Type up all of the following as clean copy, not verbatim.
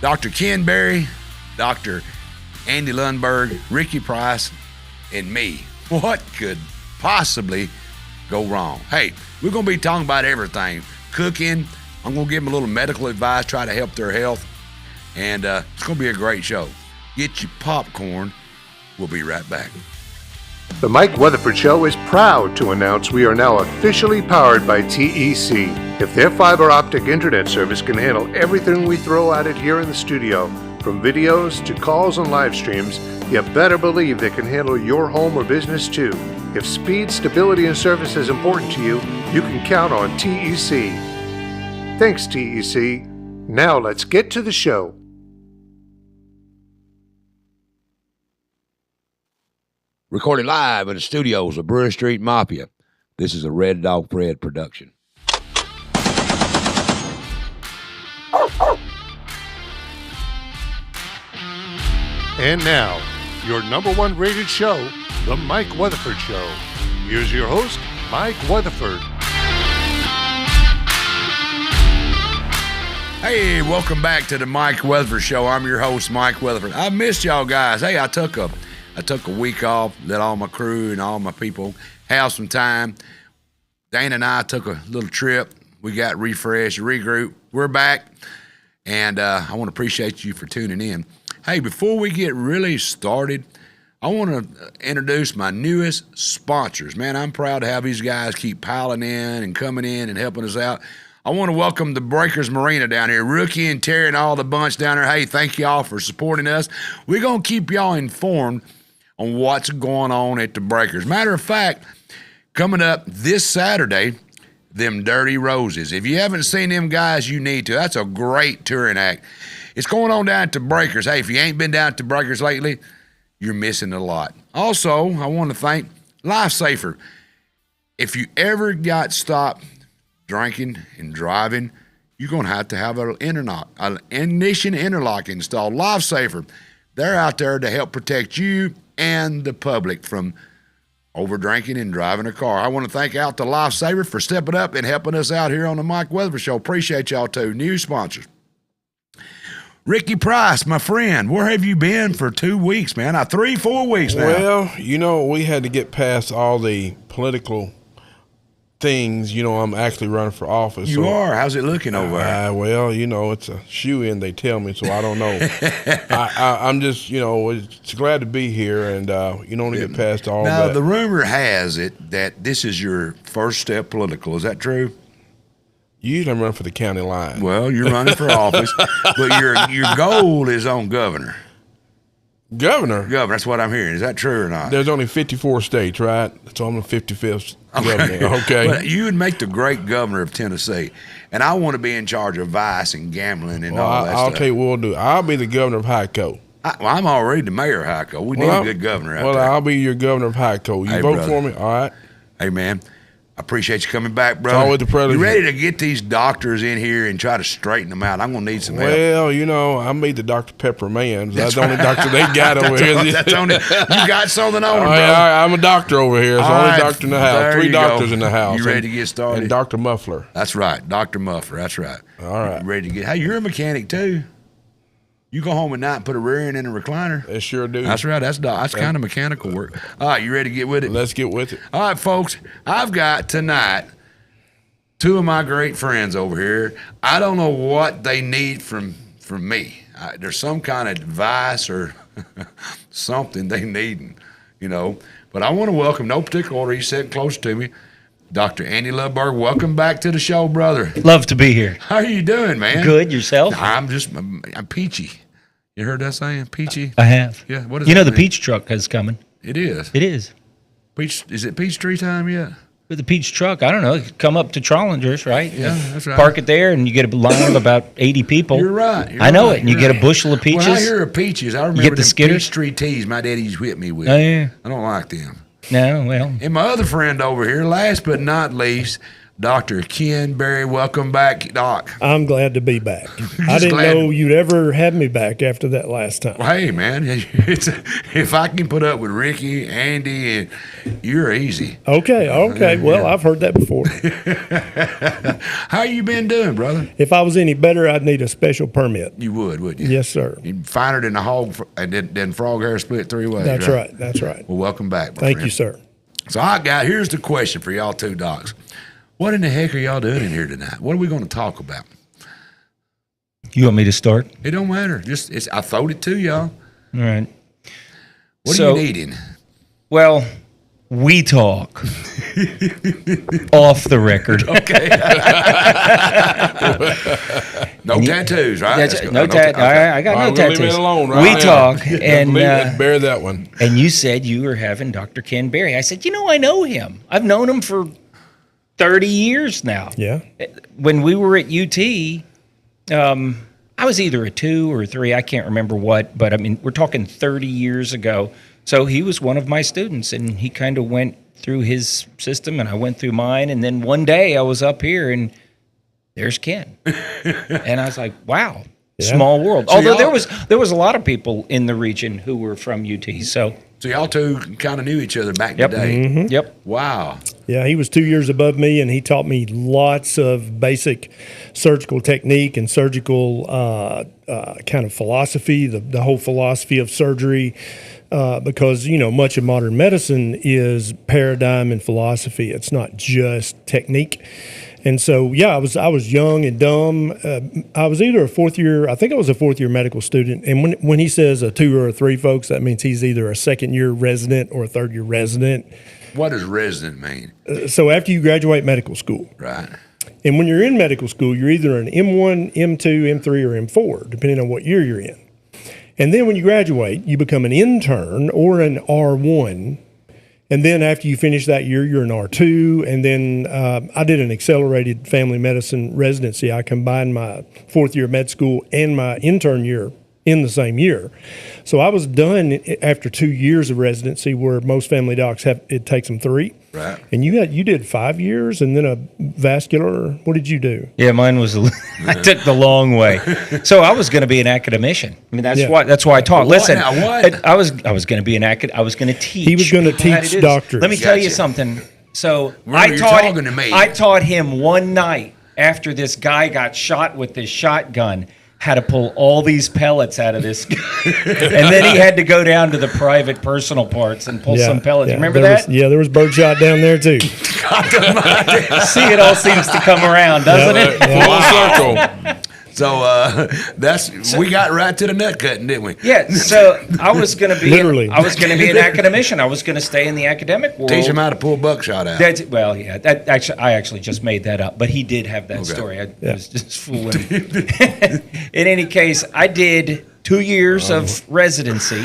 Dr. Ken Berry, Dr. Andy Lundberg, Ricky Price, and me. What could possibly go wrong? Hey, we're going to be talking about everything. Cooking. I'm going to give them a little medical advice, try to help their health. And it's going to be a great show. Get your popcorn. We'll be right back. The Mike Weatherford Show is proud to announce we are now officially powered by TEC. If their fiber optic internet service can handle everything we throw at it here in the studio, from videos to calls and live streams, you better believe they can handle your home or business too. If speed, stability, and service is important to you, you can count on TEC. Thanks, TEC. Now let's get to the show. Recorded live in the studios of Brewer Street Mafia. This is a Red Dog Fred production. And now, your number one rated show, The Mike Weatherford Show. Here's your host, Mike Weatherford. Hey, welcome back to the Mike Weatherford Show. I'm your host, Mike Weatherford. I missed y'all guys. Hey, I took a week off, let all my crew and all my people have some time. Dana and I took a little trip. We got refreshed, regroup. We're back, and I want to appreciate you for tuning in. Hey, before we get really started, I want to introduce my newest sponsors. Man, I'm proud to have these guys keep piling in and coming in and helping us out. I want to welcome the Breakers Marina down here. Rookie and Terry and all the bunch down there. Hey, thank y'all for supporting us. We're going to keep y'all informed on what's going on at the Breakers. Matter of fact, coming up this Saturday, them Dirty Roses. If you haven't seen them guys, you need to. That's a great touring act. It's going on down at the Breakers. Hey, if you ain't been down at the Breakers lately, you're missing a lot. Also, I want to thank Lifesaver. If you ever got stopped drinking and driving, you're going to have an ignition interlock installed. Lifesaver, they're out there to help protect you and the public from over drinking and driving a car. I want to thank out to Lifesaver for stepping up and helping us out here on the Mike Weatherford Show. Appreciate y'all too. New sponsors. Ricky Price, my friend, where have you been for 2 weeks, man? 4 weeks now. Well, we had to get past all the political things. I'm actually running for office. You are? How's it looking over there? It's a shoe-in, they tell me, so I don't know. I'm just, it's glad to be here, and you don't get past all that. Now, the rumor has it that this is your first step political. Is that true? You usually run for the county line. Well, you're running for office, but your goal is on governor. Governor? Governor, that's what I'm hearing. Is that true or not? There's only 54 states, right? So I'm the 55th governor. Okay. But you would make the great governor of Tennessee, and I want to be in charge of vice and gambling and all that stuff. I'll tell you what we'll do. I'll be the governor of Hico. I'm already the mayor of Hico. We need a good governor out there. Well, I'll be your governor of Hico. You vote for me? All right. Hey, man. I appreciate you coming back, brother. Always the pleasure. You ready to get these doctors in here and try to straighten them out? I'm going to need some help. Well, I made the Dr. Pepper man. That's the only doctor they got over here. You got something on, bro. I'm a doctor over here. It's the only doctor in the house. 3 doctors in the house. You ready to get started? And Dr. Muffler. That's right. Dr. Muffler. That's right. All right. You ready to get – hey, you're a mechanic too. You go home at night and put a rear end in a recliner? They sure do. That's right. That's kind of mechanical work. All right, you ready to get with it? Let's get with it. All right, folks. I've got tonight – 2 of my great friends over here. I don't know what they need from me. There's some kind of advice or something they need, But I want to welcome, no particular order, he's sitting close to me, Dr. Andy Lundberg. Welcome back to the show, brother. Love to be here. How are you doing, man? Good. Yourself? I'm peachy. You heard that saying, peachy? I have. Yeah. What is the mean? peach truck is coming. It is? It is. Peach? Is it peach tree time yet? With the peach truck, I don't know. Come up to Trollinger's, right? Yeah, that's right. Park it there, and you get a line of about 80 people. You're right. I know it. And you get a bushel of peaches. When I hear of peaches, I remember the peach tree teas my daddy's whipped me with. Oh, yeah. I don't like them. No, well. And my other friend over here, last but not least, Dr. Ken Berry. Welcome back, Doc. I'm glad to be back. I didn't know you'd ever have me back after that last time. Well, hey, man, if I can put up with Ricky, Andy, and you're easy. Okay. Well, I've heard that before. How you been doing, brother? If I was any better, I'd need a special permit. You would, wouldn't you? Yes, sir. You'd finer than a hog, and then frog hair split 3 ways. That's right. That's right. Well, welcome back, my Thank friend. you, sir. So, here's the question for y'all two docs. What in the heck are y'all doing in here tonight? What are we going to talk about? You want me to start? It don't matter. I throwed it to y'all. All right. What are you needing? Well, we talk off the record. Okay. No tattoos, right? No tattoos. I got no tattoos. Leave it alone, right? We talk, and bear that one. And you said you were having Dr. Ken Berry. I said, I know him. I've known him for 30 years now. Yeah. When we were at UT, I was either a 2 or a 3. I can't remember what, but I mean, we're talking 30 years ago. So he was one of my students, and he kind of went through his system, and I went through mine. And then one day I was up here, and there's Ken. And I was like, wow, small world. So although there was a lot of people in the region who were from UT. So y'all two kind of knew each other back in the day. Mm-hmm. Yep. Wow. Yeah, he was 2 years above me, and he taught me lots of basic surgical technique and surgical kind of philosophy, the whole philosophy of surgery, because, much of modern medicine is paradigm and philosophy. It's not just technique. And so, I was young and dumb. I was either a fourth year medical student. And when he says a 2 or a 3, folks, that means he's either a second year resident or a third year resident. What does resident mean? So after you graduate medical school. Right. And when you're in medical school, you're either an M1, M2, M3, or M4, depending on what year you're in. And then when you graduate, you become an intern or an R1. And then after you finish that year, you're an R2. And then I did an accelerated family medicine residency. I combined my 4th year of med school and my intern year in the same year. So I was done after 2 years of residency, where most family docs it takes them 3. Right. And you did 5 years and then a vascular. What did you do? Yeah, mine was. I took the long way. So I was going to be an academician. I mean, that's why I taught. Listen, what? I was going to be an I was going to teach. He was going to teach doctors. Let me tell you something. So Remember, I taught him one night after this guy got shot with this shotgun how to pull all these pellets out of this. And then he had to go down to the private personal parts and pull some pellets. Remember that? There was birdshot down there too. See, it all seems to come around, doesn't it? Full circle. So we got right to the nut cutting, didn't we? Yeah. So I was going to be Literally. I was going to be an academician. I was going to stay in the academic world. Teach him how to pull buckshot out. I actually just made that up, but he did have that story. I was just fooling. In any case, I did 2 years of residency,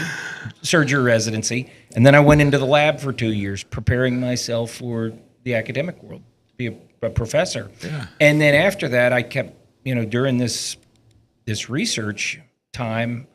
surgery residency, and then I went into the lab for 2 years, preparing myself for the academic world, to be a professor. Yeah. And then after that, I kept, during this research time,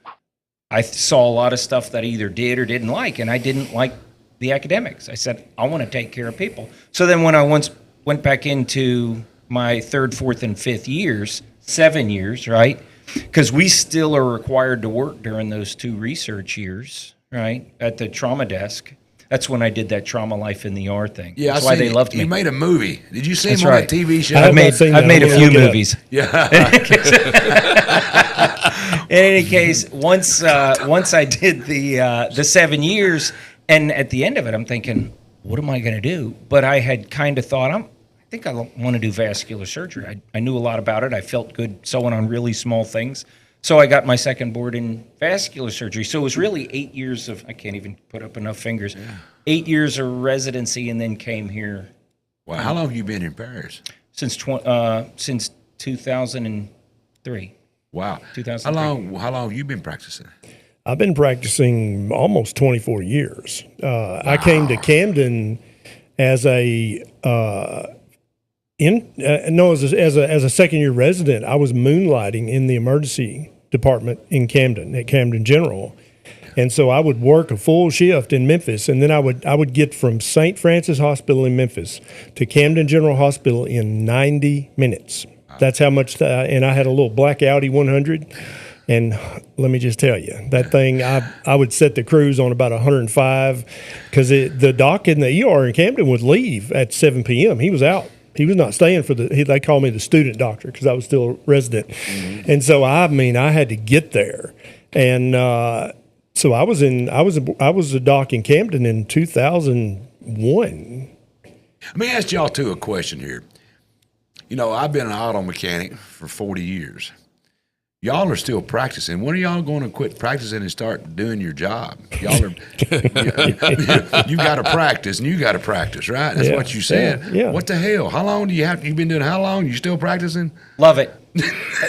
I saw a lot of stuff that I either did or didn't like, and I didn't like the academics. I said, I want to take care of people. So then when I went back into my 3rd, 4th, and 5th years, 7 years, right? Because we still are required to work during those 2 research years, right, at the trauma desk. That's when I did that Trauma Life in the ER thing. Yeah, that's why they loved me. You made a movie. Did you see him on right. that TV show? I've made a few movies. Yeah. In any case, once I did the 7 years, and at the end of it, I'm thinking, what am I going to do? But I had kind of thought, I think I want to do vascular surgery. I knew a lot about it. I felt good sewing on really small things. So I got my second board in vascular surgery. So it was really 8 years of, I can't even put up enough fingers, 8 years of residency, and then came here. Wow. How long have you been in Paris? Since 2003. Wow. 2003. How long have you been practicing? I've been practicing almost 24 years. I came to Camden as a as a second year resident. I was moonlighting in the emergency department in Camden, at Camden General. And so I would work a full shift in Memphis, and then I would get from St. Francis Hospital in Memphis to Camden General Hospital in 90 minutes. That's how much, and I had a little black Audi 100. And let me just tell you, that thing, I would set the cruise on about 105 because the doc in the ER in Camden would leave at 7 p.m. He was out. He was not staying for they called me the student doctor because I was still a resident. Mm-hmm. And so, I had to get there. And so I was a doc in Camden in 2001. Let me ask y'all two a question here. You know, I've been an auto mechanic for 40 years. Y'all are still practicing. When are y'all going to quit practicing and start doing your job? Y'all are, you got to practice, and you got to practice, right? That's what you said. Yeah. What the hell? How long do you have? You've been doing how long? You still practicing? Love it.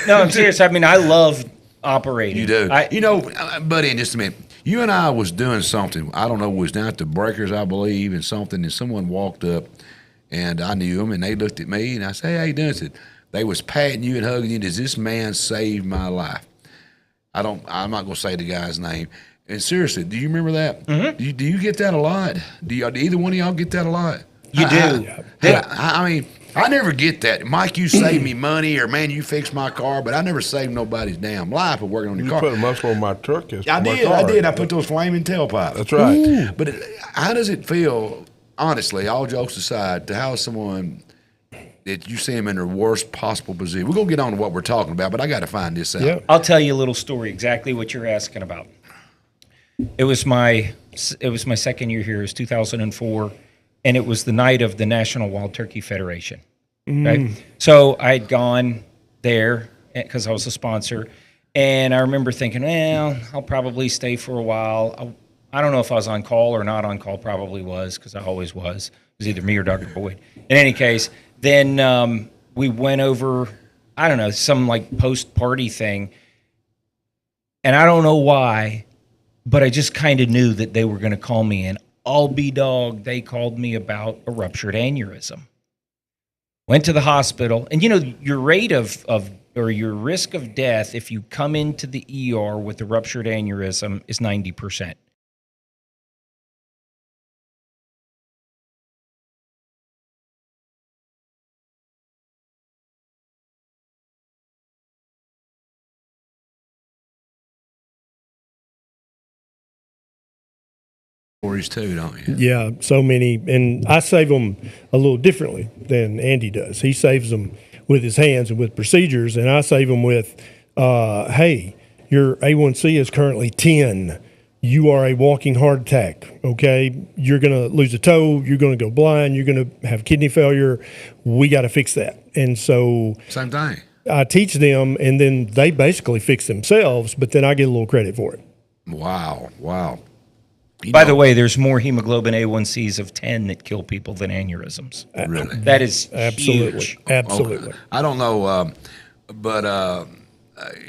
No, I'm serious. I mean, I love operating. You do. Buddy, in just a minute. You and I was doing something. I don't know. It was down at the Breakers, I believe, and something. And someone walked up, and I knew them, and they looked at me, and I said, "Hey, how you doing?" I said, they was patting you and hugging you. Does this man save my life? I'm not going to say the guy's name. And seriously, do you remember that? Mm-hmm. Do you get that a lot? Do either one of y'all get that a lot? You do. I mean, I never get that. Mike, you saved me money, or man, you fixed my car, but I never saved nobody's damn life of working on your car. You put a muscle on my truck. I did. I put those flaming tailpipes. That's right. Ooh. But how does it feel, honestly, all jokes aside, to have someone that you see them in their worst possible position? We're going to get on to what we're talking about, but I got to find this out. Yep. I'll tell you a little story, exactly what you're asking about. It was my second year here. It was 2004, and it was the night of the National Wild Turkey Federation. Right? So I had gone there because I was a sponsor, and I remember thinking, well, I'll probably stay for a while. I don't know if I was on call or not on call. Probably was, because I always was. It was either me or Dr. Boyd. In any case, then we went over, I don't know, some like post-party thing. And I don't know why, but I just kind of knew that they were going to call me in. I'll be dog. They called me about a ruptured aneurysm. Went to the hospital. And, you know, your rate or your risk of death if you come into the ER with a ruptured aneurysm is 90%. Stories too, don't you? Yeah, so many. And I save them a little differently than Andy does. He saves them with his hands and with procedures, and I save them with, hey, your A1C is currently 10. You are a walking heart attack, okay? You're going to lose a toe. You're going to go blind. You're going to have kidney failure. We got to fix that. And so same thing. I teach them, and then they basically fix themselves, but then I get a little credit for it. Wow. By the way, there's more hemoglobin A1Cs of 10 that kill people than aneurysms. Really? That is Absolutely. huge. Absolutely. Okay. I don't know, but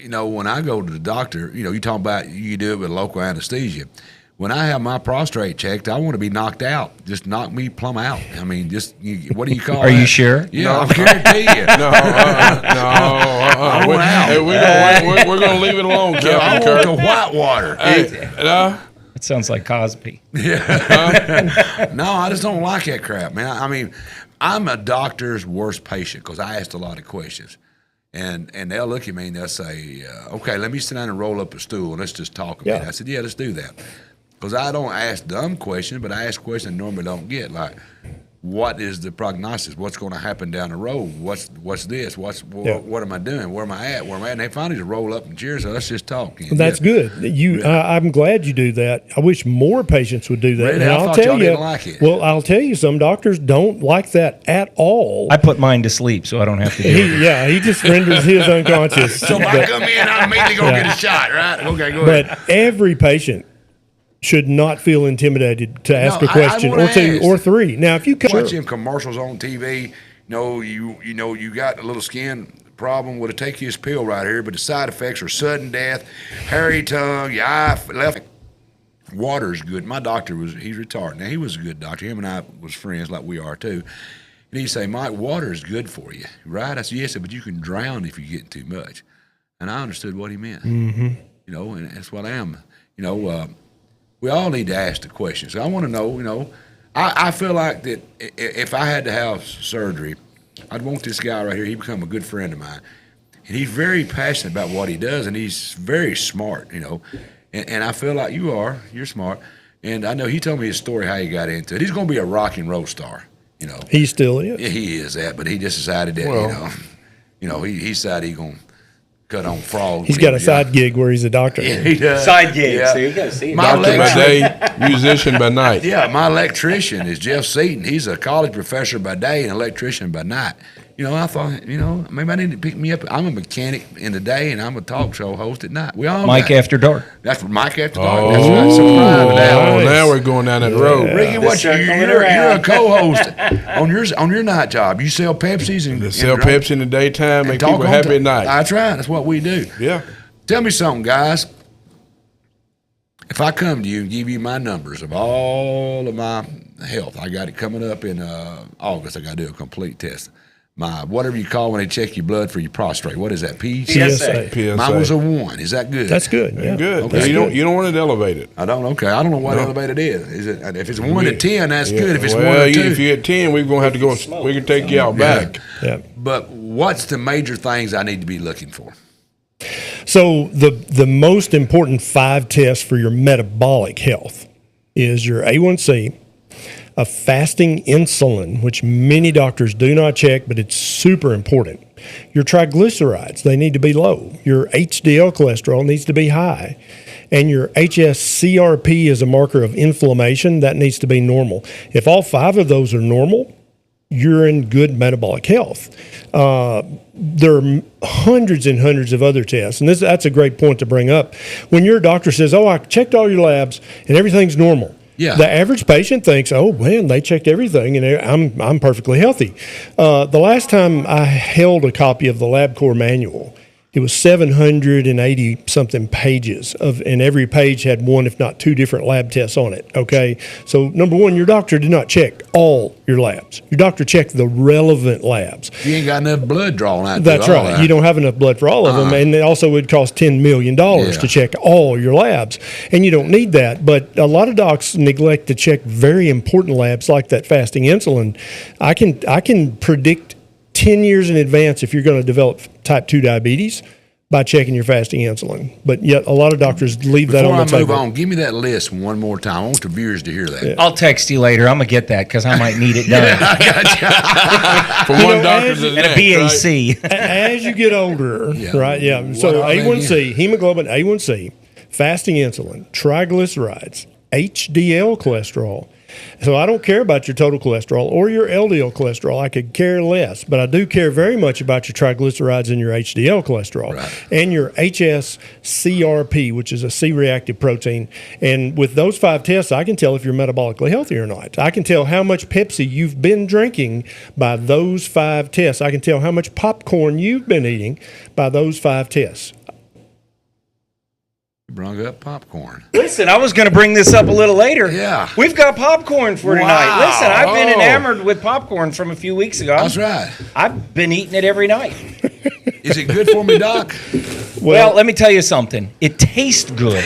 you know, when I go to the doctor, you know, you talk about you do it with local anesthesia. When I have my prostate checked, I want to be knocked out. Just knock me plumb out. I mean, what do you call it? Are you sure? Yeah, I guarantee you. I want out. Hey, we're going to leave it alone, Captain I want Kirk. the white water. It sounds like Cosby. Yeah. No, I just don't like that crap, man. I mean, I'm a doctor's worst patient because I asked a lot of questions. And they'll look at me and they'll say, okay, let me sit down and roll up a stool and let's just talk about it. I said, yeah, let's do that. Because I don't ask dumb questions, but I ask questions I normally don't get, like, what is the prognosis? What's going to happen down the road? What's this? What am I doing? Where am I at? And they finally just roll up and cheer. So let's just talk. That's good. I'm glad you do that. I wish more patients would do that. Really? And I thought y'all didn't like it. Well, I'll tell you, some doctors don't like that at all. I put mine to sleep so I don't have to do it. He just renders his unconscious. So if I come in, I immediately go get a shot, right? Okay, go ahead. But every patient should not feel intimidated to ask a question I or two ask. or three. Now, if you watch them commercials on TV, you got a little skin problem. Well, take his pill right here, but the side effects are sudden death, hairy tongue, your eye left. Water's good. My doctor he's retired now. He was a good doctor. Him and I was friends like we are too. And he'd say, Mike, water is good for you, right? I said, yes, but you can drown if you get too much. And I understood what he meant. Mm-hmm. And that's what I am. we all need to ask the questions. I want to know, I feel like that if I had to have surgery, I'd want this guy right here. He become a good friend of mine. And he's very passionate about what he does, and he's very smart, And I feel like you're smart. And I know he told me his story, how he got into it. He's going to be a rock and roll star, He still is. Yeah, he is that, but he just decided that, he decided he's going to cut on frogs. He's got a side gig where he's a doctor. Yeah, he does. Side gigs. Yeah. There you go. See, Doctor by day, musician by night. Yeah, my electrician is Jeff Seaton. He's a college professor by day and electrician by night. I thought, maybe I need to pick me up. I'm a mechanic in the day, and I'm a talk show host at night. We all Mike After Dark. That's what Mike After Dark. That's right. So Now we're going down that road. Ricky, you're a co-host on your night job. You sell Pepsis and sell Pepsi in the daytime, make people happy at night. That's right. That's what we do. Yeah. Tell me something, guys. If I come to you and give you my numbers of all of my health, I got it coming up in August. I got to do a complete test. My whatever you call when they check your blood for your prostate. What is that? PSA. Mine was a 1. Is that good? That's good. Yeah. Good. Okay. You don't want it elevated. I don't. Okay. I don't know what elevated is. Is it? If it's 1 to 10, that's good. If it's 1 to 2, if you're at 10, we're gonna have to go. We can take you out back. Yeah. But what's the major things I need to be looking for? So the most important 5 tests for your metabolic health is your A1C, a fasting insulin, which many doctors do not check, but it's super important. Your triglycerides, they need to be low. Your HDL cholesterol needs to be high. And your HSCRP is a marker of inflammation. That needs to be normal. If all 5 of those are normal, you're in good metabolic health. There are hundreds and hundreds of other tests, and that's a great point to bring up. When your doctor says, I checked all your labs and everything's normal, the average patient thinks, oh, man, they checked everything and I'm perfectly healthy. The last time I held a copy of the LabCorp manual, it was 780-something pages and every page had 1, if not 2 different lab tests on it, okay? So, number 1, your doctor did not check all your labs. Your doctor checked the relevant labs. You ain't got enough blood drawn out. That's right. You don't have enough blood for all of them, and it also would cost $10 million to check all your labs, and you don't need that. But a lot of docs neglect to check very important labs like that fasting insulin. I can predict 10 years in advance if you're going to develop type 2 diabetes by checking your fasting insulin. But yet a lot of doctors leave that on the table. Before I move on, give me that list one more time. I want the viewers to hear that. Yeah. I'll text you later. I'm going to get that because I might need it done. I got you. From one doctor to the And next, a BAC. As you get older, right? Yeah. So A1C, hemoglobin A1C, fasting insulin, triglycerides, HDL cholesterol. So I don't care about your total cholesterol or your LDL cholesterol. I could care less, but I do care very much about your triglycerides and your HDL cholesterol and your HSCRP, which is a C-reactive protein. And with those 5 tests, I can tell if you're metabolically healthy or not. I can tell how much Pepsi you've been drinking by those 5 tests. I can tell how much popcorn you've been eating by those 5 tests. Brung up popcorn. Listen, I was going to bring this up a little later. Yeah. We've got popcorn for tonight. Wow. Listen, I've been enamored with popcorn from a few weeks ago. That's right. I've been eating it every night. Is it good for me, Doc? Well, let me tell you something. It tastes good.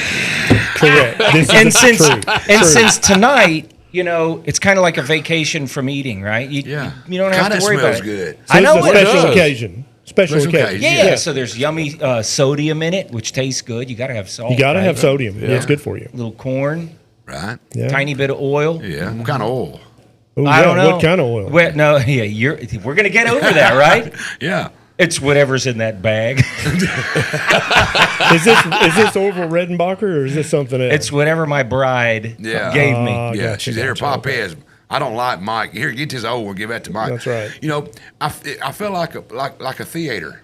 Correct. Since tonight, it's kind of like a vacation from eating, right? You don't have to worry about it. Kinda smells good. So I know it's a special occasion. Special occasion. Yeah, so there's yummy sodium in it, which tastes good. You got to have salt. You got to right? have sodium. Yeah, it's good for you. A little corn, Right? Yeah. tiny bit of oil. Yeah. What kind of oil? Ooh, I don't know. What kind of oil? We're going to get over that, right? Yeah. It's whatever's in that bag. Is this Orville Redenbacher or is this something else? It's whatever my bride gave me. Yeah. Gotcha, She's there. gotcha. Pop is. I don't like Mike. Here, get this old one. Give that to Mike. That's right. I feel like a theater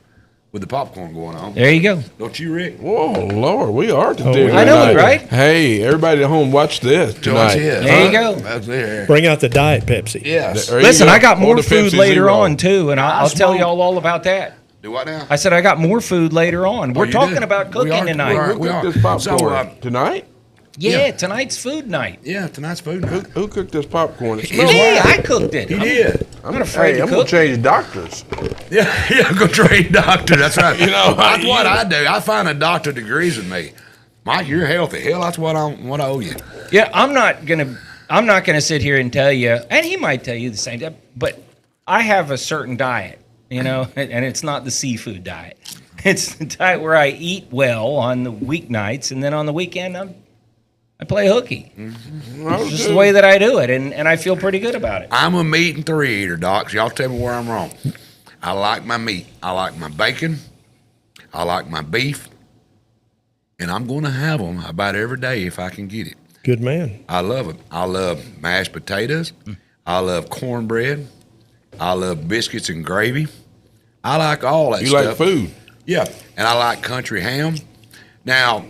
with the popcorn going on. There you go. Don't you, Rick? Whoa, Lord, we are to do yeah. I know it, tonight. right? Hey, everybody at home, watch this tonight. There you go. That's there. Bring out the Diet Pepsi. Yes. There you Listen, go. I got Or more the food Pepsi later Zero. on, too, and I'll tell y'all all about that. Do what now? I said I got more food later on. We're you talking do? about We cooking are- tonight. we Who are. cooked this popcorn? So, Tonight? Yeah, tonight's food night. Yeah, tonight's food night. Who cooked this popcorn? It smells Yeah, like I cooked it. He did. I'm not afraid to I'm going cook. to change doctors. Yeah, go train doctor. That's right. You know, that's what I do. I find a doctor that agrees with me. Mike, you're healthy. Hell, that's what I owe you. Yeah, I'm not gonna sit here and tell you, and he might tell you the same thing, but I have a certain diet, and it's not the seafood diet. It's the diet where I eat well on the weeknights, and then on the weekend I play hooky. Mm-hmm. It's just the way that I do it, and I feel pretty good about it. I'm a meat and three eater, Doc. So y'all tell me where I'm wrong. I like my meat. I like my bacon. I like my beef. And I'm going to have them about every day if I can get it. Good man. I love it. I love mashed potatoes. I love cornbread. I love biscuits and gravy. I like all that stuff. You like food? Yeah. And I like country ham. Now,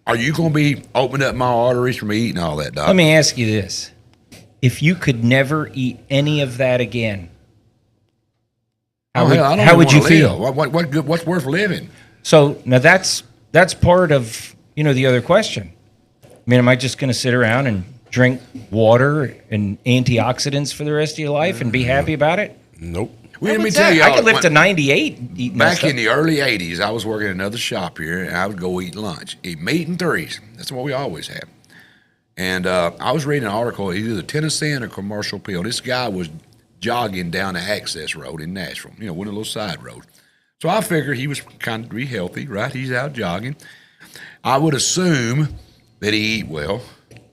are you going to be opening up my arteries for me eating all that, Doc? Let me ask you this. If you could never eat any of that again, how would you feel? What's worth living? So now that's part of, the other question. I mean, am I just going to sit around and drink water and antioxidants for the rest of your life and be happy about it? Nope. Well, let me tell you, I could live to 98 eating that back stuff. in the early 80s, I was working at another shop here, and I would go eat lunch. Eat meat and threes. That's what we always have. And I was reading an article, either the Tennessee or Commercial Appeal. This guy was jogging down the access road in Nashville, one of the little side roads. So I figured he was kind of healthy, right? He's out jogging. I would assume that he eat well,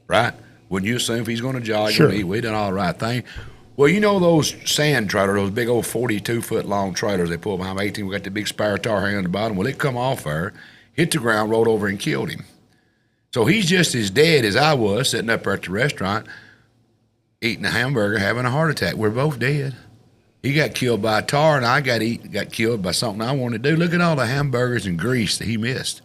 right? Wouldn't you assume if he's going to jog, Sure. he done all the right thing? Well, those sand trailers, those big old 42-foot-long trailers they pull behind 18, we got the big spare tire hanging on the bottom. Well, it come off there, hit the ground, rolled over, and killed him. So he's just as dead as I was sitting up there at the restaurant eating a hamburger, having a heart attack. We're both dead. He got killed by a tar, and I got killed by something I wanted to do. Look at all the hamburgers and grease that he missed.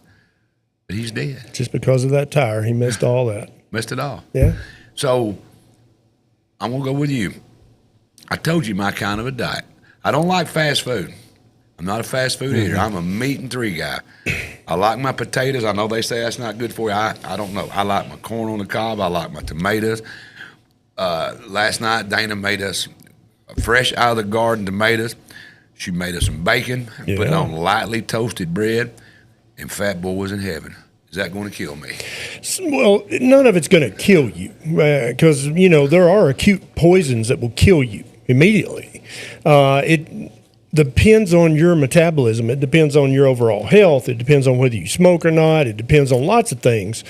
But he's dead. Just because of that tire, he missed all that. Missed it all. Yeah. So I'm going to go with you. I told you my kind of a diet. I don't like fast food. I'm not a fast food eater. I'm a meat and three guy. I like my potatoes. I know they say that's not good for you. I don't know. I like my corn on the cob. I like my tomatoes. Last night, Dana made us fresh out of the garden tomatoes. She made us some bacon and put it on lightly toasted bread, and Fat Boy was in heaven. Is that going to kill me? Well, none of it's going to kill you because, there are acute poisons that will kill you immediately. It depends on your metabolism. It depends on your overall health. It depends on whether you smoke or not. It depends on lots of things.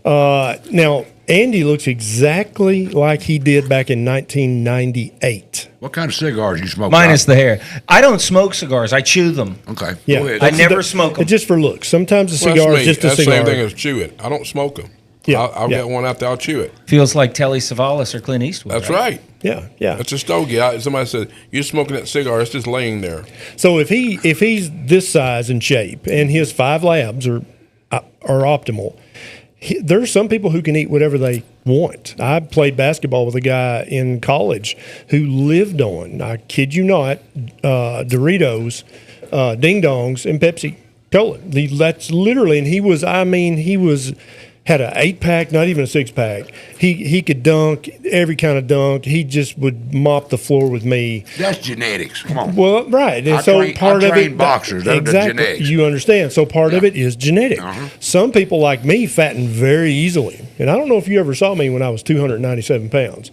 Now, Andy looks exactly like he did back in 1998. What kind of cigars you smoke? Minus the hair. I don't smoke cigars. I chew them. Okay. Yeah. Go ahead. I never smoke them. Just for looks. Sometimes a cigar is just a That's the cigar. same thing as chew it. I don't smoke them. Yeah, I'll get one out there. I'll chew it. Feels like Telly Savalas or Clint Eastwood. That's right. Yeah, yeah. That's a stogie. Somebody said, you're smoking that cigar. It's just laying there. So if he's this size and shape and his 5 labs are optimal, there's some people who can eat whatever they want. I played basketball with a guy in college who lived on, I kid you not, Doritos, Ding Dongs, and Pepsi Cola. That's literally, and he was had an 8-pack, not even a 6-pack. He could dunk every kind of dunk. He just would mop the floor with me. That's genetics. Come on. Well, right. And I train boxers. They're genetics. You understand. So part of it is genetic. Some people like me fatten very easily. And I don't know if you ever saw me when I was 297 pounds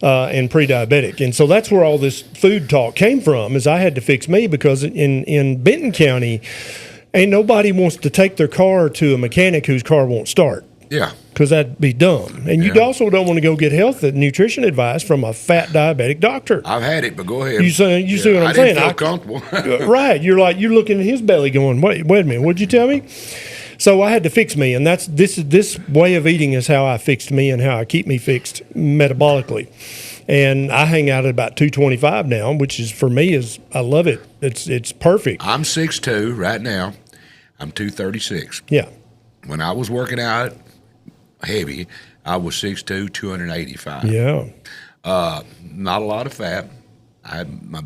and pre-diabetic. And so that's where all this food talk came from, is I had to fix me because in Benton County, ain't nobody wants to take their car to a mechanic whose car won't start. Yeah. Because that'd be dumb. And you also don't want to go get health and nutrition advice from a fat diabetic doctor. I've had it, but go ahead. You see what I'm saying? I didn't feel comfortable. Right. You're looking at his belly going, wait a minute, what'd you tell me? So I had to fix me, and this way of eating is how I fixed me and how I keep me fixed metabolically. And I hang out at about 225 now, which is, for me, I love it. It's perfect. I'm 6'2" right now. I'm 236. Yeah. When I was working out heavy, I was 6'2", 285. Yeah. Not a lot of fat. My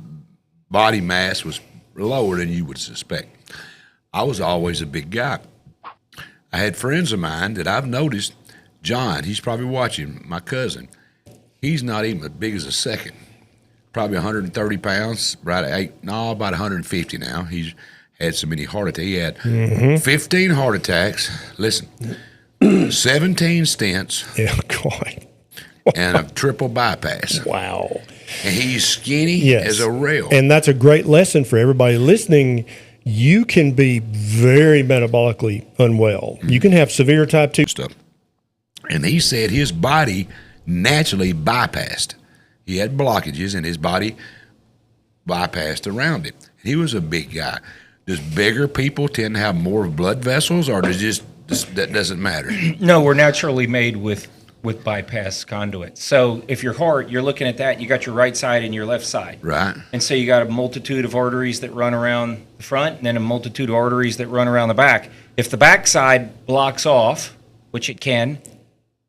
body mass was lower than you would suspect. I was always a big guy. I had friends of mine that I've noticed. John, he's probably watching, my cousin. He's not even as big as a second. Probably 130 pounds, about 150 now. He's had so many heart attacks. He had 15 heart attacks. Listen, 17 stents. Yeah, God. And a triple bypass. Wow. And he's skinny as a rail. And that's a great lesson for everybody listening. You can be very metabolically unwell. You can have severe type 2 stuff. And he said his body naturally bypassed. He had blockages and his body bypassed around it. He was a big guy. Does bigger people tend to have more blood vessels, or does that doesn't matter? No, we're naturally made with bypass conduits. So if your heart, you're looking at that, you got your right side and your left side. Right. And so you got a multitude of arteries that run around the front and then a multitude of arteries that run around the back. If the back side blocks off, which it can,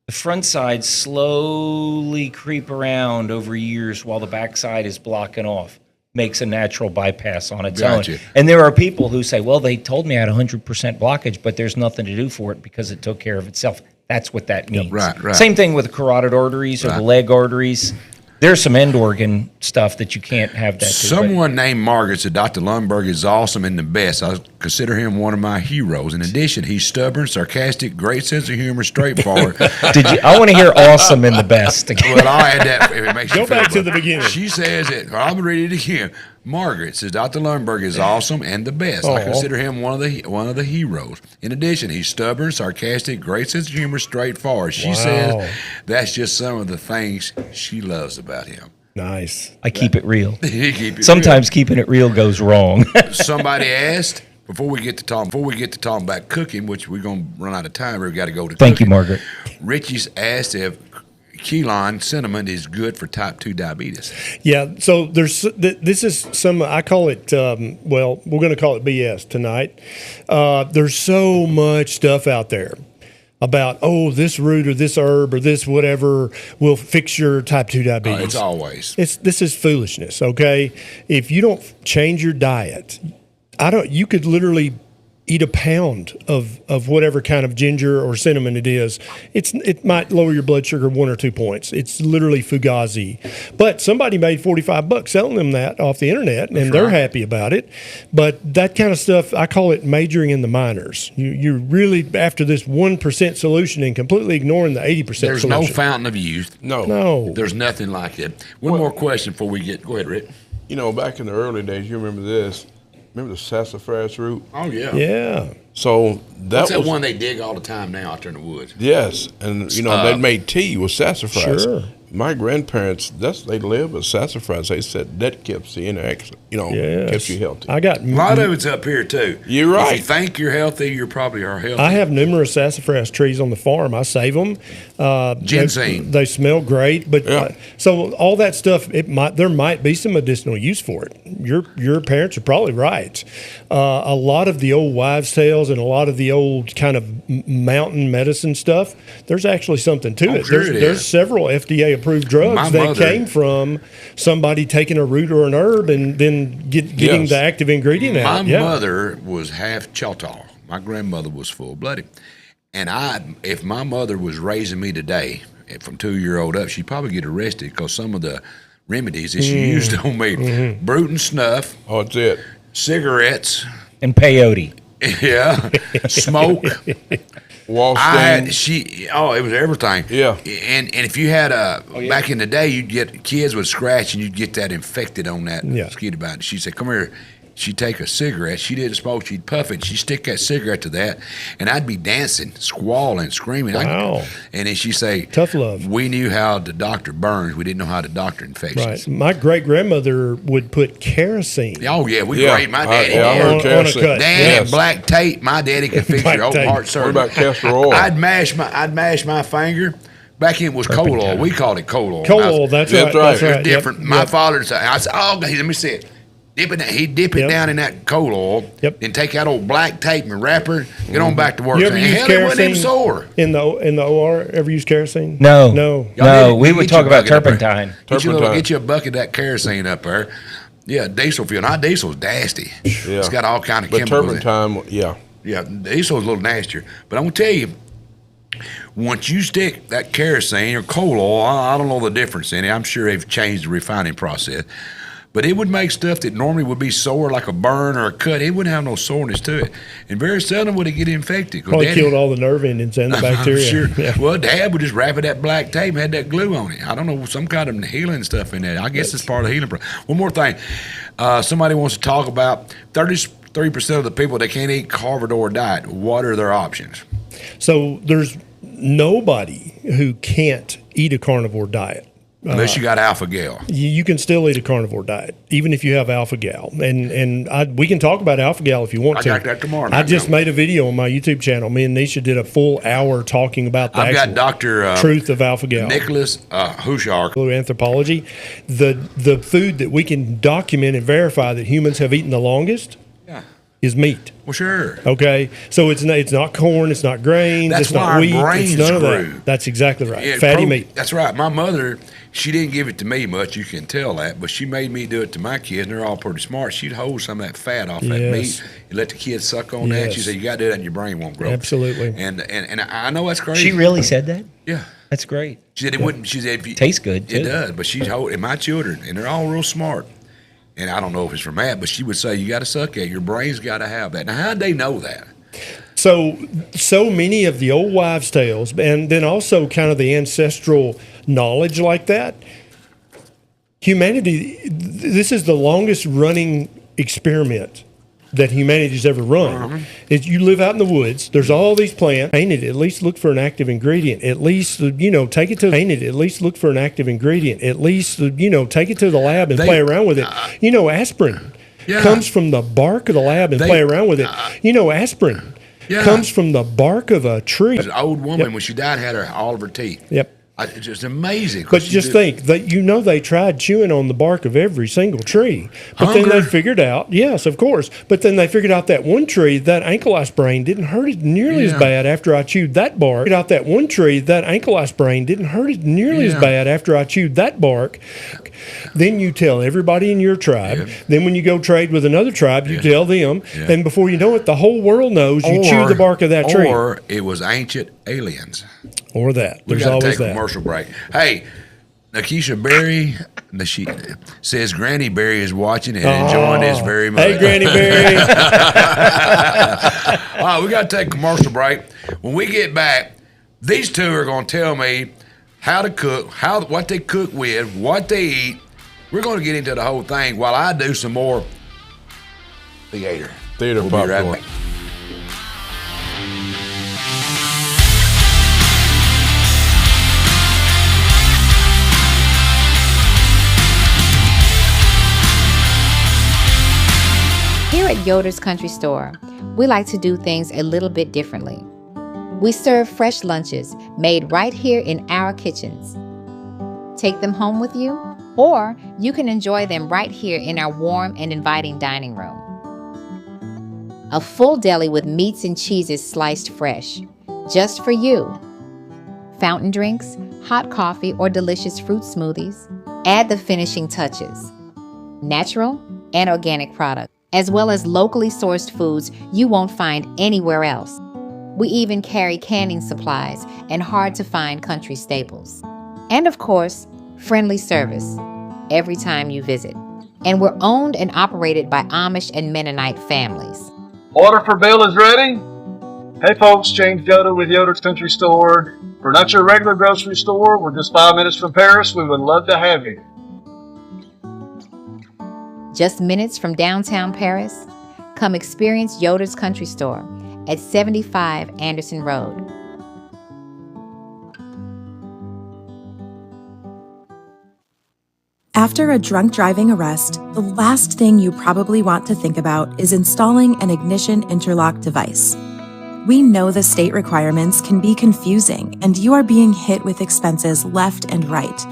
the front side slowly creep around over years while the back side is blocking off. Makes a natural bypass on its own. And there are people who say, well, they told me I had 100% blockage, but there's nothing to do for it because it took care of itself. That's what that means. Right. Same thing with the carotid arteries or the leg arteries. There's some end organ stuff that you can't have that. Someone named Margaret said Dr. Lundberg is awesome and the best. I consider him one of my heroes. In addition, he's stubborn, sarcastic, great sense of humor, straightforward. I want to hear awesome and the best again. Well, I'll add that if it makes you Go feel back to better. the beginning. She says it. I'll read it again. Margaret says Dr. Lundberg is awesome and the best. I consider him one of the heroes. In addition, he's stubborn, sarcastic, great sense of humor, straightforward. She says that's just some of the things she loves about him. Nice. I keep it real. Sometimes keeping it real goes wrong. somebody asked before we get to talking about cooking, which we're gonna run out of time. We've got to go to. Thank cooking. you, Margaret. Richie's asked if Keelan cinnamon is good for type 2 diabetes. Yeah, so this is some, I call it, we're going to call it BS tonight. There's so much stuff out there about, this root or this herb or this whatever will fix your type 2 diabetes. It's always. This is foolishness, okay? If you don't change your diet, you could literally eat a pound of whatever kind of ginger or cinnamon it is. It might lower your blood sugar 1 or 2 points. It's literally Fugazi. But somebody made $45 selling them that off the internet, and they're happy about it. But that kind of stuff, I call it majoring in the minors. You're really after this 1% solution and completely ignoring the 80% There's solution. no fountain of youth. No. There's nothing like it. One more question before we get. Go ahead, Rick. Back in the early days, you remember this. Remember the sassafras root? Oh, yeah. Yeah. So That's that one they dig all the time now out there in the woods. Yes, and they made tea with sassafras. Sure. My grandparents, they lived with sassafras. They said that keeps the keeps you healthy. I got A lot of it's up here too. You're right. If you think you're healthy, you probably are healthy. I have numerous sassafras trees on the farm. I save them. Ginseng. They smell great, but so all that stuff. There might be some medicinal use for it. Your parents are probably right. A lot of the old wives' tales and a lot of the old kind of mountain medicine stuff. There's actually something to it. Sure There's several FDA-approved drugs that came from somebody taking a root or an herb and then getting the active ingredient out. My mother was half Choctaw. My grandmother was full-blooded. And if my mother was raising me today, from 2-year-old up, she'd probably get arrested because some of the remedies that she used on me, Bruton snuff. Oh, that's it. Cigarettes. And peyote. Yeah. Smoke. Wall it was everything. Yeah. And if you had back in the day, you'd get kids would scratch and you'd get that infected on that mosquito bite. She said, "Come here." She'd take a cigarette. She didn't smoke. She'd puff it. She'd stick that cigarette to that, and I'd be dancing, squalling, screaming. Wow. And then she'd say, "Tough love." We knew how to doctor burns. We didn't know how to doctor infections. Right. My great grandmother would put kerosene. Oh yeah, great. My daddy on a cut. Dad had black tape. My daddy could fix your open heart surgery. What about castor oil? I'd mash my finger. Back in was coal oil. We called it coal oil. Coal oil. That's right. That's It's different. Yep. My father said, I said, let me see it. He'd dip it down in that coal oil, then take that old black tape and wrap her, get on back to work. You ever use Hell, it wasn't even kerosene sore. in the OR? Ever use kerosene? No. We would Get talk you a about bucket up there. turpentine. Get you a bucket of that kerosene up there. Yeah, diesel fuel. Now, diesel's nasty. Yeah. It's got all kind of But chemicals in it. turpentine, Yeah, diesel's a little nastier. But I'm going to tell you, once you stick that kerosene or coal oil, I don't know the difference in it. I'm sure they've changed the refining process. But it would make stuff that normally would be sore, like a burn or a cut. It wouldn't have no soreness to it. And very seldom would it get infected. Probably killed all the nerve endings and the bacteria. Sure. Yeah. Well, Dad would just wrap it that black tape and had that glue on it. I don't know, some kind of healing stuff in there. I guess it's part of the healing process. One more thing. Somebody wants to talk about 33% of the people that can't eat carnivore diet. What are their options? So there's nobody who can't eat a carnivore diet. Unless you got alpha-gal. You can still eat a carnivore diet, even if you have alpha-gal. And we can talk about alpha-gal if you want to. I got that tomorrow. I just made a video on my YouTube channel. Me and Nisha did a full hour talking about the I've got Dr. truth of alpha-gal. Nicholas Hushar. Anthropology. The food that we can document and verify that humans have eaten the longest is meat. Well, sure. Okay, so it's not corn, it's not grains, That's it's not why wheat, our brains it's none of grew. that. That's exactly right. Yeah, Fatty meat. That's right. My mother, she didn't give it to me much, you can tell that, but she made me do it to my kids, and they're all pretty smart. She'd hold some of that fat off that meat and let the kids suck on that. She said, you got to do that and your brain won't grow. Absolutely. And I know that's crazy. She really said that? Yeah. That's great. She said it wouldn't. She said, if you, tastes good, too. It does, but she's holding my children, and they're all real smart. And I don't know if it's from that, but she would say, you got to suck at it. Your brain's got to have that. Now, how'd they know that? So many of the old wives' tales, and then also kind of the ancestral knowledge like that, humanity, this is the longest running experiment that humanity's ever run. Is you live out in the woods, there's all these plants, paint it, at least look for an active ingredient, at least, take it to paint it, at least look for an active ingredient, at least, take it to the lab and play around with it. Aspirin comes from the bark of the lab and play around with it. Aspirin comes from the bark of a tree. An old woman, when she died, had all of her teeth. Yep. It's just amazing. But just think that they tried chewing on the bark of every single tree, but then they figured out, yes, of course. But then they figured out that one tree, that ankle brain didn't hurt it nearly as bad after I chewed that bark. Figured out that one tree, that ankle brain didn't hurt it nearly as bad after I chewed that bark. Then you tell everybody in your tribe. Then when you go trade with another tribe, you tell them. And before you know it, the whole world knows you chewed the bark of that tree. Or it was ancient aliens. Or that. We There's got to always take a that. commercial break. Hey, Nakisha Berry says Granny Berry is watching and enjoying this very much. Hey, Granny Berry. All right, we got to take a commercial break. When we get back, these two are going to tell me how to cook, what they cook with, what they eat. We're going to get into the whole thing while I do some more theater. Theater We'll popcorn. be right back. Here at Yoder's Country Store, we like to do things a little bit differently. We serve fresh lunches made right here in our kitchens. Take them home with you, or you can enjoy them right here in our warm and inviting dining room. A full deli with meats and cheeses sliced fresh, just for you. Fountain drinks, hot coffee, or delicious fruit smoothies. Add the finishing touches. Natural and organic products, as well as locally sourced foods you won't find anywhere else. We even carry canning supplies and hard-to-find country staples. And of course, friendly service every time you visit. And we're owned and operated by Amish and Mennonite families. Order for bill is ready. Hey folks, James Yoder with Yoder's Country Store. We're not your regular grocery store. We're just 5 minutes from Paris. We would love to have you. Just minutes from downtown Paris, come experience Yoder's Country Store at 75 Anderson Road. After a drunk driving arrest, the last thing you probably want to think about is installing an ignition interlock device. We know the state requirements can be confusing, and you are being hit with expenses left and right.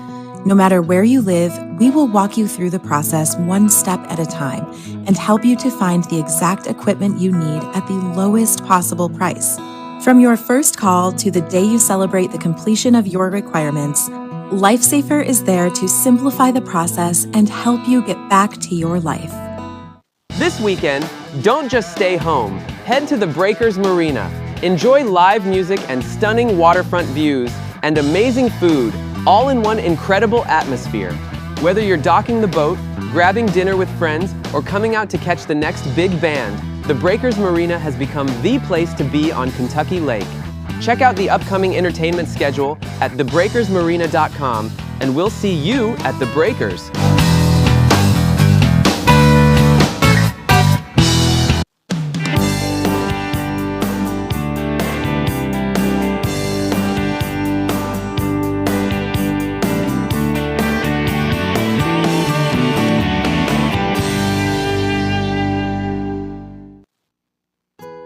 No matter where you live, we will walk you through the process one step at a time and help you to find the exact equipment you need at the lowest possible price. From your first call to the day you celebrate the completion of your requirements, LifeSafer is there to simplify the process and help you get back to your life. This weekend, don't just stay home. Head to the Breakers Marina. Enjoy live music and stunning waterfront views and amazing food, all in one incredible atmosphere. Whether you're docking the boat, grabbing dinner with friends, or coming out to catch the next big band, the Breakers Marina has become the place to be on Kentucky Lake. Check out the upcoming entertainment schedule at thebreakersmarina.com, and we'll see you at the Breakers.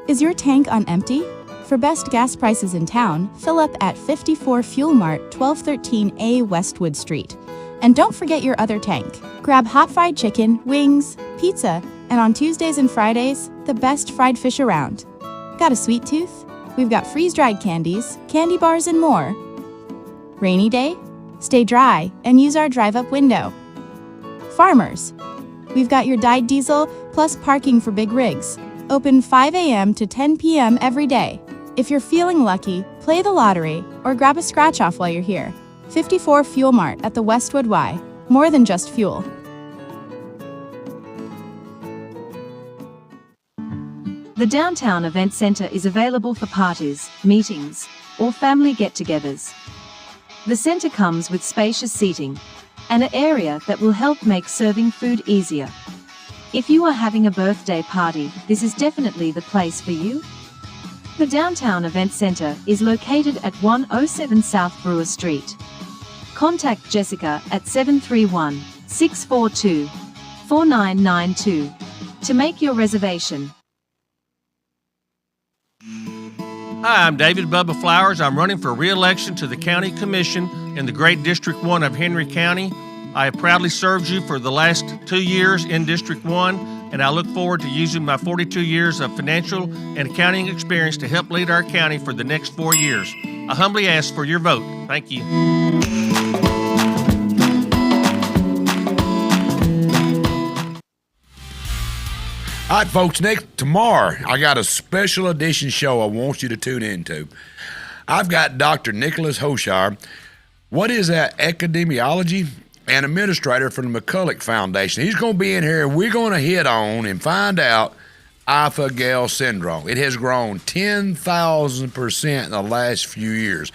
Is your tank on empty? For best gas prices in town, fill up at 54 Fuel Mart, 1213A Westwood Street. And don't forget your other tank. Grab hot fried chicken, wings, pizza, and on Tuesdays and Fridays, the best fried fish around. Got a sweet tooth? We've got freeze-dried candies, candy bars, and more. Rainy day? Stay dry and use our drive-up window. Farmers? We've got your dyed diesel plus parking for big rigs. Open 5 a.m. to 10 p.m. every day. If you're feeling lucky, play the lottery or grab a scratch-off while you're here. 54 Fuel Mart at the Westwood Y. More than just fuel. The Downtown Event Center is available for parties, meetings, or family get-togethers. The center comes with spacious seating and an area that will help make serving food easier. If you are having a birthday party, this is definitely the place for you. The Downtown Event Center is located at 107 South Brewer Street. Contact Jessica at 731-642-4992 to make your reservation. Hi, I'm David Bubba Flowers. I'm running for re-election to the County Commission in the Great District 1 of Henry County. I have proudly served you for the last 2 years in District 1, and I look forward to using my 42 years of financial and accounting experience to help lead our county for the next 4 years. I humbly ask for your vote. Thank you. All right, folks, tomorrow I got a special edition show I want you to tune into. I've got Dr. Nicholas Hoshire. What is that? Epidemiology and administrator from the McCulloch Foundation. He's going to be in here, and we're going to hit on and find out alpha-gal syndrome. It has grown 10,000% in the last few years.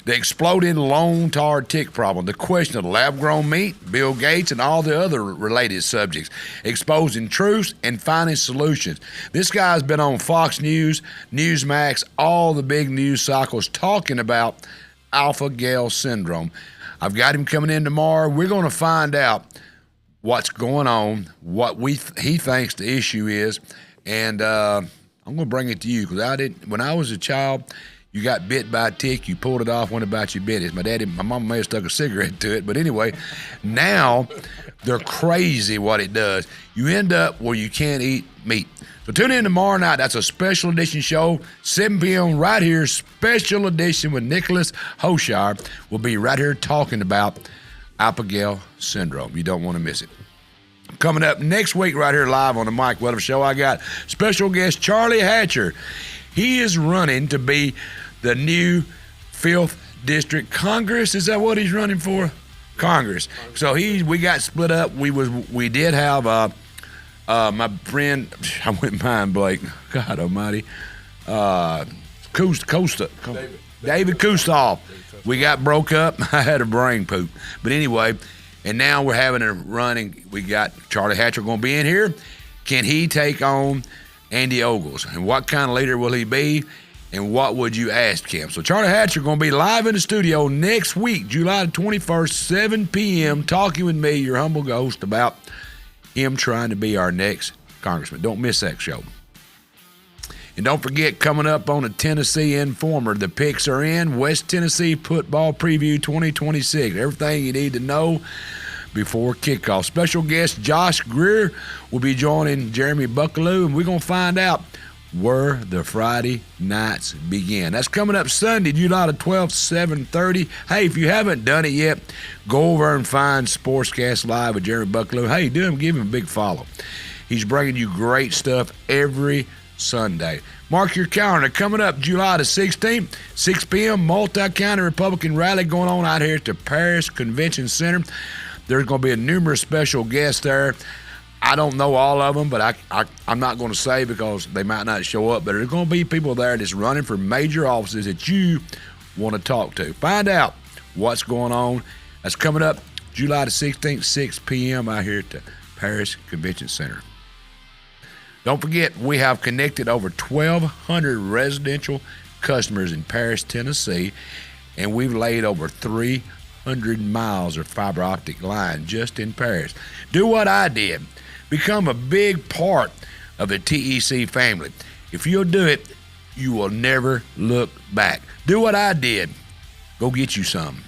The exploding lone tar tick problem, the question of lab-grown meat, Bill Gates, and all the other related subjects, exposing truths and finding solutions. This guy's been on Fox News, Newsmax, all the big news cycles talking about alpha-gal syndrome. I've got him coming in tomorrow. We're going to find out what's going on, what he thinks the issue is, and I'm going to bring it to you because when I was a child, you got bit by a tick, you pulled it off, went about your business. My mama may have stuck a cigarette to it, but anyway, now they're crazy what it does. You end up where you can't eat meat. So tune in tomorrow night. That's a special edition show, 7 p.m. right here, special edition with Nicholas Hoshire. We'll be right here talking about alpha-gal syndrome. You don't want to miss it. Coming up next week right here live on the Mike Weatherford Show, I got special guest Charlie Hatcher. He is running to be the new 5th District Congress. Is that what he's running for? Congress. So we got split up. We did have my friend, I went mind Blake, God almighty, David Kustoff. We got broke up. I had a brain poop. But anyway, and now we're having a running. We got Charlie Hatcher going to be in here. Can he take on Andy Ogles? And what kind of leader will he be? And what would you ask him? So Charlie Hatcher going to be live in the studio next week, July the 21st, 7 p.m., talking with me, your humble host, about him trying to be our next congressman. Don't miss that show. And don't forget, coming up on the Tennessee Informer, the picks are in. West Tennessee Football Preview 2026. Everything you need to know before kickoff. Special guest Josh Greer will be joining Jeremy Buckaloo, and we're going to find out where the Friday nights begin. That's coming up Sunday, July the 12th, 7:30. Hey, if you haven't done it yet, go over and find Sportscast Live with Jeremy Buckaloo. Hey, give him a big follow. He's bringing you great stuff every Sunday. Mark your calendar. Coming up July the 16th, 6 p.m., multi-county Republican rally going on out here at the Paris Convention Center. There's going to be a numerous special guests there. I don't know all of them, but I'm not going to say because they might not show up. But there's going to be people there that's running for major offices that you want to talk to. Find out what's going on. That's coming up July the 16th, 6 p.m. out here at the Paris Convention Center. Don't forget, we have connected over 1,200 residential customers in Paris, Tennessee, and we've laid over 300 miles of fiber optic line just in Paris. Do what I did. Become a big part of the TEC family. If you'll do it, you will never look back. Do what I did. Go get you some.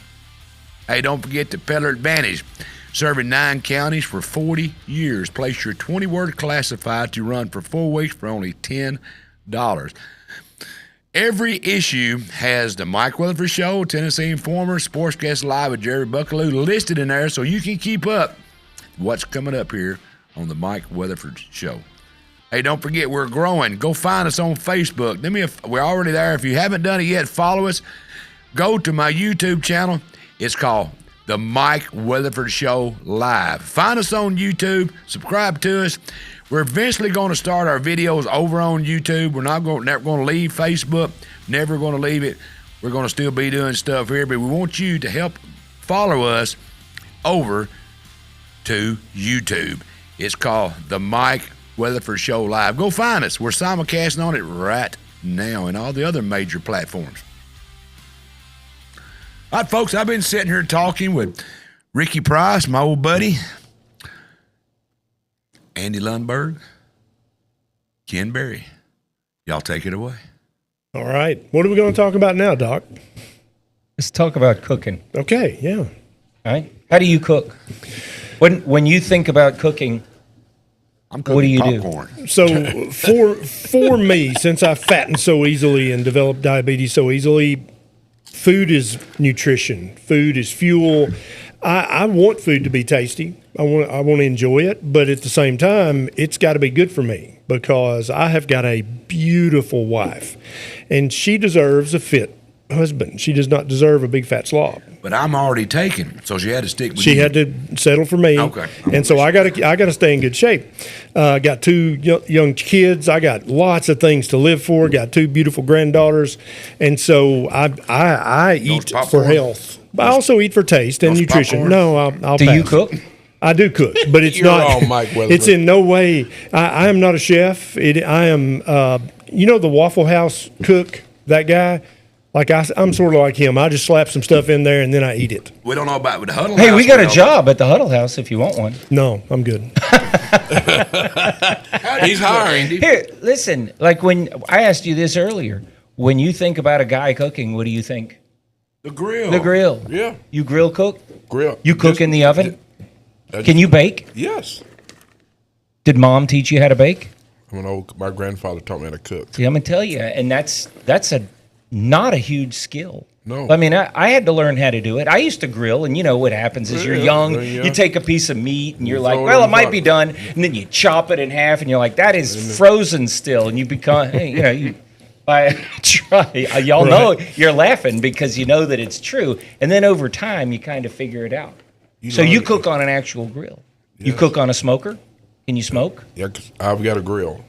Hey, don't forget the Peddler Advantage. Serving 9 counties for 40 years. Place your 20-word classified to run for 4 weeks for only $10. Every issue has the Mike Weatherford Show, Tennessee Informer, Sportscast Live with Jerry Buckaloo listed in there so you can keep up what's coming up here on the Mike Weatherford Show. Hey, don't forget, we're growing. Go find us on Facebook. We're already there. If you haven't done it yet, follow us. Go to my YouTube channel. It's called The Mike Weatherford Show Live. Find us on YouTube. Subscribe to us. We're eventually going to start our videos over on YouTube. We're never going to leave Facebook. Never going to leave it. We're going to still be doing stuff here, but we want you to help follow us over to YouTube. It's called The Mike Weatherford Show Live. Go find us. We're simulcasting on it right now and all the other major platforms. All right, folks, I've been sitting here talking with Ricky Price, my old buddy, Andy Lundberg, Ken Berry. Y'all take it away. All right. What are we going to talk about now, Doc? Let's talk about cooking. Okay, yeah. All right. How do you cook? When you think about cooking, I'm cooking what do you popcorn. do? So for me, since I fatten so easily and develop diabetes so easily, food is nutrition. Food is fuel. I want food to be tasty. I want to enjoy it, but at the same time, it's got to be good for me because I have got a beautiful wife, and she deserves a fit husband. She does not deserve a big fat slob. But I'm already taken, so she had to stick with you. She had to settle for me. Okay. And so I got to stay in good shape. Got 2 young kids. I got lots of things to live for. Got 2 beautiful granddaughters, and so I eat for health. But I also eat for taste and nutrition. Popcorn? No, I'll Do pass. you cook? I do cook, but it's You're not. wrong, Mike Weatherford. It's in no way. I am not a chef. I am. The Waffle House cook. That guy. Like I'm sort of like him. I just slap some stuff in there and then I eat it. We don't know about with the Huddle Hey, House. we got a job at the Huddle House if you want one. No, I'm good. He's hiring. Here, listen. Like when I asked you this earlier, when you think about a guy cooking, what do you think? The grill. The grill. Yeah. You grill cook? Grill. You cook in the oven? Can you bake? Yes. Did mom teach you how to bake? My grandfather taught me how to cook. See, I'm gonna tell you, and that's not a huge skill. No. I mean, I had to learn how to do it. I used to grill, and you know what happens is you're young, you take a piece of meat, and you're like, well, it might be done, and then you chop it in half, and you're like, that is frozen still, and you become, y'all know you're laughing because you know that it's true, and then over time you kind of figure it out. So you cook on an actual grill. Yes. You cook on a smoker? Can you smoke? Yeah, 'cause I've got a grill,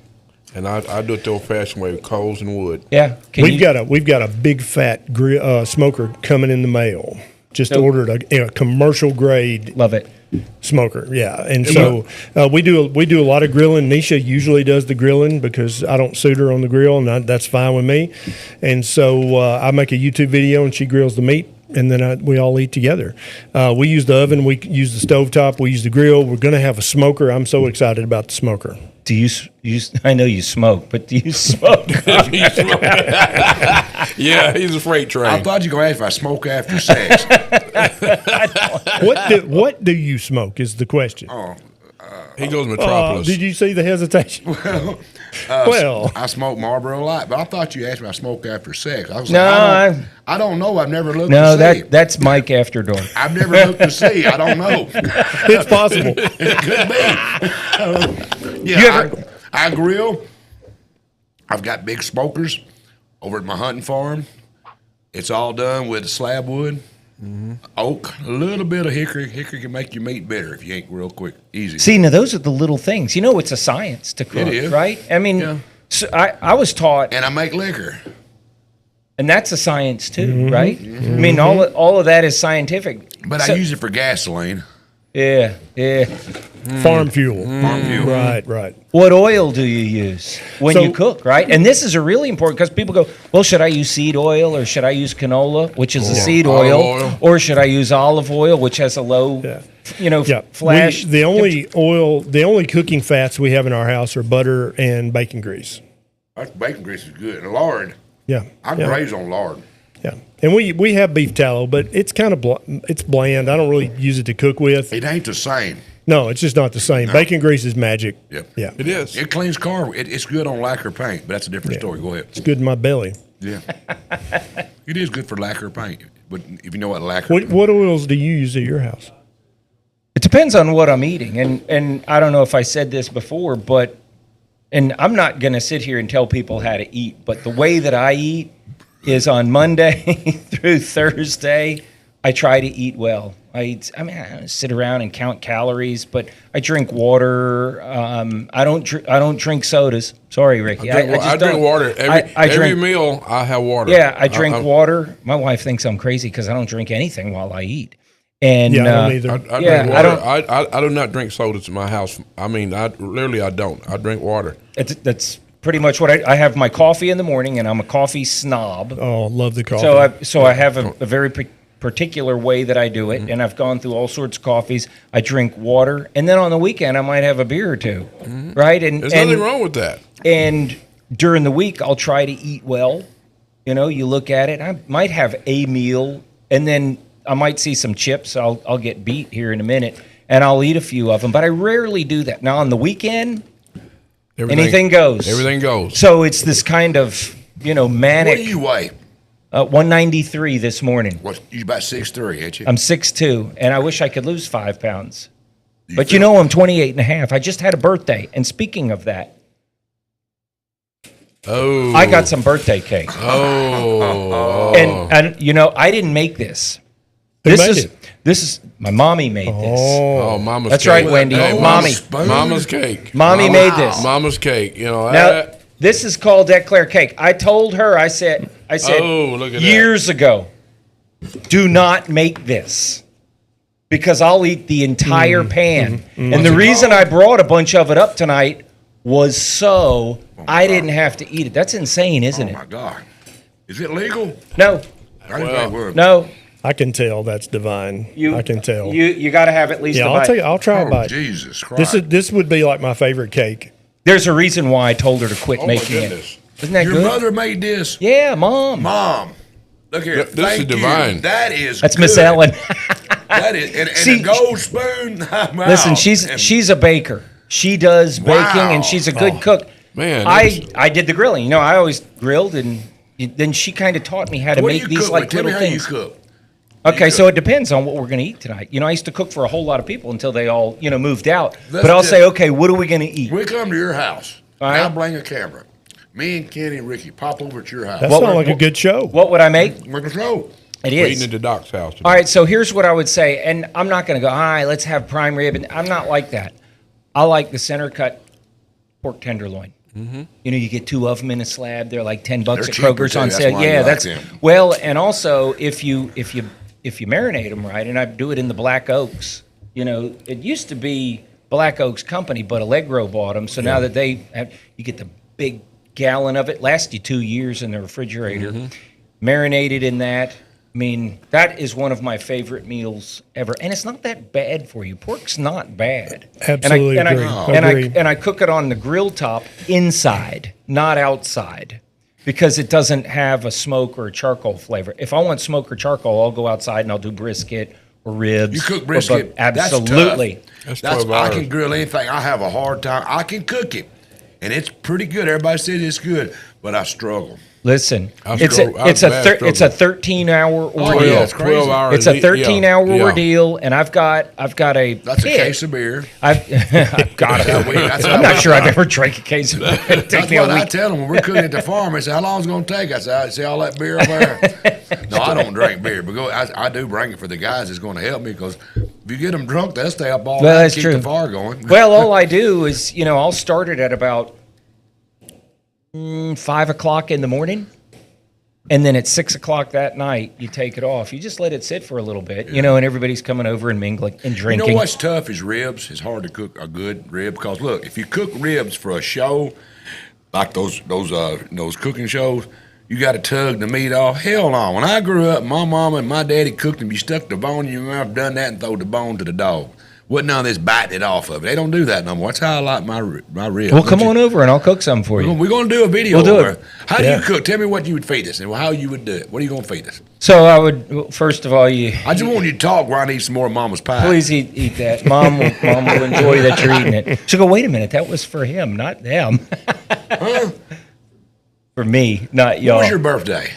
and I do it the old-fashioned way with coals and wood. Yeah. We've got a big fat grill, smoker coming in the mail. Just ordered a commercial grade. Love it. Smoker, yeah, and so we do a lot of grilling. Nisha usually does the grilling because I don't suit her on the grill, and that's fine with me. And so I make a YouTube video, and she grills the meat, and then we all eat together. We use the oven, we use the stovetop, we use the grill. We're going to have a smoker. I'm so excited about the smoker. Do you I know you smoke, but do you smoke? Yeah, he's a freight train. I thought you were going to ask if I smoke after sex. What do you smoke is the question. He goes Metropolis. Did you see the hesitation? Well, I smoke Marlboro Light, but I thought you asked me if I smoke after sex. I was No, like, I don't know. I've never looked No, to see. that's Mike after dark. I've never looked to see. I don't know. It's possible. It could be. I grill. I've got big smokers over at my hunting farm. It's all done with slab wood. Oak, a little bit of hickory. Hickory can make your meat bitter if you ain't real quick, easy. See, now those are the little things. You know, it's a science to cook, It is. right? I mean, so I was taught, And I make liquor. and that's a science too, right? I mean, all of that is scientific. But So- I use it for gasoline. Yeah. Farm fuel. Farm fuel. Right. What oil do you use when So- you cook, right? And this is a really important because people go, well, should I use seed oil or should I use canola, which is a seed Olive oil, oil. or should I use olive oil, which has a low, flash? The only cooking fats we have in our house are butter and bacon grease. That's bacon grease is good. And lard. Yeah. I'm yeah. raised on lard. Yeah. And we have beef tallow, but it's kind of it's bland. I don't really use it to cook with. It ain't the same. No, it's just not the same. No. Bacon grease is magic. Yep. Yeah. It is. It cleans car. It's good on lacquer paint, but that's a different story. Go ahead. It's good in my belly. Yeah. It is good for lacquer paint. But if you know what lacquer What oils do you use at your house? It depends on what I'm eating. And I don't know if I said this before, but, and I'm not going to sit here and tell people how to eat, but the way that I eat is on Monday through Thursday, I try to eat well. I don't sit around and count calories, but I drink water. I don't drink sodas. Sorry, Ricky. I drink water every meal. I have water. Yeah, I drink water. My wife thinks I'm crazy because I don't drink anything while I eat. And I don't either. I drink water. I do not drink sodas in my house. I mean, I don't. I drink water. That's pretty much what I have. My coffee in the morning, and I'm a coffee snob. Oh, love the coffee. So I have a very particular way that I do it, and I've gone through all sorts of coffees. I drink water, and then on the weekend I might have a beer or two, right? And there's nothing wrong with that. And during the week I'll try to eat well. You know, you look at it. I might have a meal, and then I might see some chips. I'll get beat here in a minute, and I'll eat a few of them. But I rarely do that. Now on the weekend, anything goes. Everything goes. So it's this kind of manic. What do you weigh? 193 this morning. You're about 6'3", ain't you? I'm 6'2", and I wish I could lose 5 pounds. But I'm 28 and a half. I just had a birthday. And speaking of that, I got some birthday cake. And I didn't make this. This is my mommy made this. Oh, mama's That's cake. right, Wendy. Mama's cake. Mommy made this. Mama's cake. Now, this is called Eclair cake. I told her, I said look at years ago, do not make this because I'll eat the entire pan. And the reason I brought a bunch of it up tonight was so I didn't have to eat it. That's insane, isn't it? Oh, my God. Is it legal? No. No. I can tell that's divine. I can tell. You got to have at least a bite. I'll try a bite. Jesus Christ. This would be like my favorite cake. There's a reason why I told her to quit making it. Isn't that Your good? mother made this? Yeah, Mom. Look here. This is divine. That's Miss Ellen. That is. And See, a gold spoon. Listen, she's a baker. She does baking, and she's a good cook. Man, I did the grilling. I always grilled, and then she kind of taught me how to make these like Tell little me things. how you cook. Okay, so it depends on what we're going to eat tonight. I used to cook for a whole lot of people until they all, moved out. But I'll say, okay, what are we going to eat? We come to your house. All right. I'll bring a camera. Me and Kenny and Ricky pop over at your house. That sounds like a good show. What would I make? Make a show. It We're is. eating at the doc's house today. All right, so here's what I would say, and I'm not going to go, all right, let's have prime rib. And I'm not like that. I like the center cut pork tenderloin. Mm-hmm. You get 2 of them in a slab. They're like $10 at Kroger's on sale. Yeah, that's well. And also, if you marinate them right, and I do it in the Black Oaks. It used to be Black Oaks Company, but Allegro bought them. So now that you get the big gallon of it, lasts you 2 years in the refrigerator. Marinated in that. I mean, that is one of my favorite meals ever, and it's not that bad for you. Pork's not bad. Absolutely agree. And I cook it on the grill top inside, not outside, because it doesn't have a smoke or a charcoal flavor. If I want smoke or charcoal, I'll go outside and I'll do brisket or ribs. You cook brisket? Absolutely. That's I can grill anything. I have a hard time. I can cook it. and it's pretty good. Everybody says it's good, but I struggle. Listen, it's a 13-hour ordeal. Oh, yeah, it's crazy. 12 hours. It's a 13-hour Yeah. ordeal, and I've got a That's pit. a case of beer. I've got it. I'm not sure I've ever drank a case of beer. It takes That's me a what I week. tell them when we're cooking at the farm. They say, "How long is it going to take?" I say, "I see all that beer over there." No, I don't drink beer, but I do bring it for the guys. It's going to help me because if you get them drunk, they'll stay up all night and keep the fire going. Well, all I do is, I'll start it at about 5 o'clock in the morning. And then at 6 o'clock that night, you take it off. You just let it sit for a little bit, and everybody's coming over and mingling and drinking. You know what's tough is ribs. It's hard to cook a good rib because look, if you cook ribs for a show, like those cooking shows, you got to tug the meat off. Hell no. When I grew up, my mama and my daddy cooked them. You stuck the bone in your mouth, done that, and throw the bone to the dog. Wasn't none of this biting it off of it. They don't do that no more. That's how I like my ribs. Well, come on over and I'll cook some for you. We're going to do a video. We'll do it. How do you cook? Tell me what you would feed us and how you would do it. What are you going to feed us? So I would, first of all, I just want you to talk while I eat some more of Mama's pie. Please eat that. Mom will enjoy that you're eating it. She'll go, wait a minute, that was for him, not them. Huh? For me, not y'all. When was your birthday?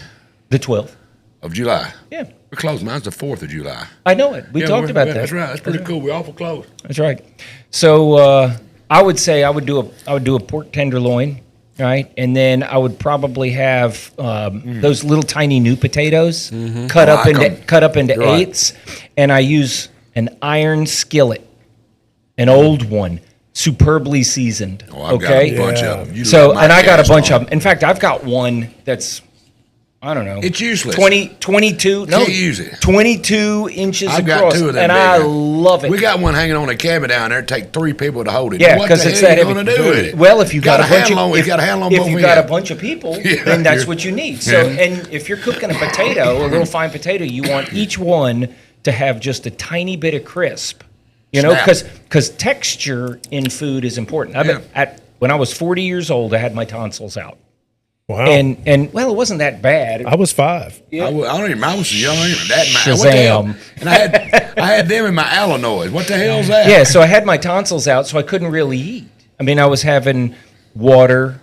The 12th. Of July? Yeah. We're close. Mine's the 4th of July. I know it. We talked about that. That's right. That's pretty cool. We're awful close. That's right. So I would say I would do a pork tenderloin, right? And then I would probably have those little tiny new potatoes cut up into eighths, and I use an iron skillet, an old one, superbly seasoned. Oh, I've got a bunch of them. And I got a bunch of them. In fact, I've got one that's, I don't know. It's useless. 22. No, Can't use it. 22 inches I've across. got two of them. And big. I love it. We got one hanging on a cabinet down there. It take 3 people to hold it. Yeah, what because the it's hell that you heavy. going to do with it? Well, if you got a bunch of a bunch of people, Yeah, then that's what you need. So, and if you're cooking a potato, a little fine potato, you want each one to have just a tiny bit of crisp. Because texture in food is important. When I was 40 years old, I had my tonsils out. Wow. And well, it wasn't that bad. I was 5. I don't even. I was young. That Shazam. And I had them in my Illinois. What the hell's that? Yeah, so I had my tonsils out, so I couldn't really eat. I mean, I was having water,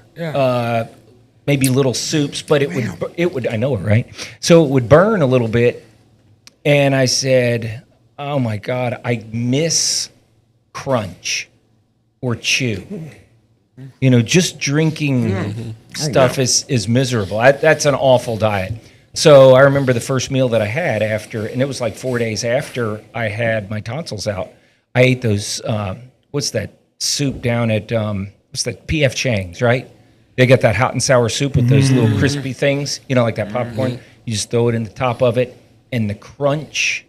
maybe little soups, but it would. I know it, right? So it would burn a little bit, and I said, "Oh my God, I miss crunch or chew." Just drinking stuff is miserable. That's an awful diet. So I remember the first meal that I had after, and it was like 4 days after I had my tonsils out. I ate those, what's that soup down at, what's that, P.F. Chang's, right? They got that hot and sour soup with those little crispy things, like that popcorn. You just throw it in the top of it, and the crunch,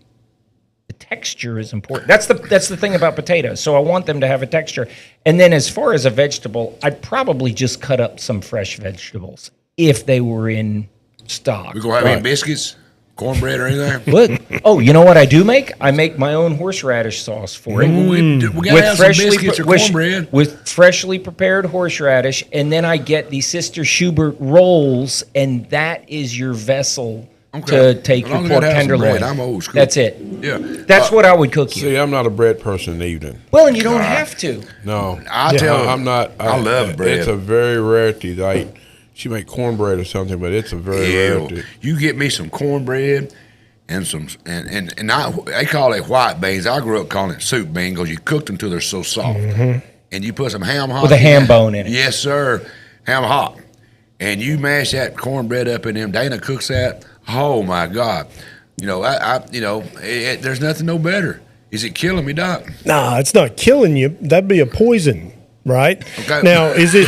the texture is important. That's the thing about potatoes. So I want them to have a texture. And then as far as a vegetable, I'd probably just cut up some fresh vegetables if they were in stock. We gonna have any biscuits, cornbread, or anything? Look, you know what I do make? I make my own horseradish sauce for it. We gotta have some biscuits or cornbread. With freshly prepared horseradish, and then I get the Sister Schubert rolls, and that is your vessel to take your pork tenderloin. I'm old school. That's it. Yeah, that's what I would cook you. See, I'm not a bread person in the evening. Well, and you don't have to. No, I'm not. I love bread. It's a very rarity. Like she make cornbread or something, but it's a very rarity. You get me some cornbread and some and they call it white beans. I grew up calling it soup bean because you cooked them till they're so soft, and you put some ham hock with a ham bone in it. Yes, sir, ham hock, and you mash that cornbread up in them. Dana cooks that. Oh my God! There's nothing no better. Is it killing me, Doc? Nah, it's not killing you. That'd be a poison, right? Okay. Now, is it?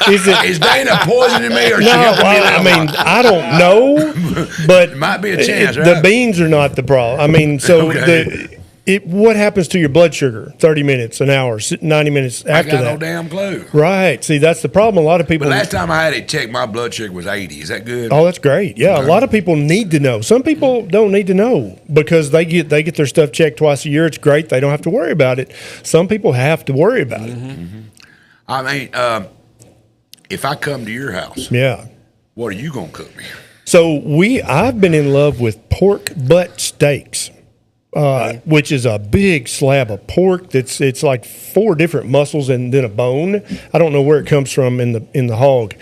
Is Dana poisoning me or she No, helping me? I mean, I don't know, but it might be a chance, The right? beans are not the problem. I mean, so what happens to your blood sugar? 30 minutes, an hour, 90 minutes after that? I got no damn clue. Right. See, that's the problem. A lot of people. But last time I had it checked, my blood sugar was 80. Is that good? Oh, that's great. Yeah, a lot of people need to know. Some people don't need to know because they get their stuff checked twice a year. It's great. They don't have to worry about it. Some people have to worry about it. I mean, if I come to your house, what are you gonna cook me? So I've been in love with pork butt steaks. which is a big slab of pork. It's like 4 different muscles and then a bone. I don't know where it comes from in the hog,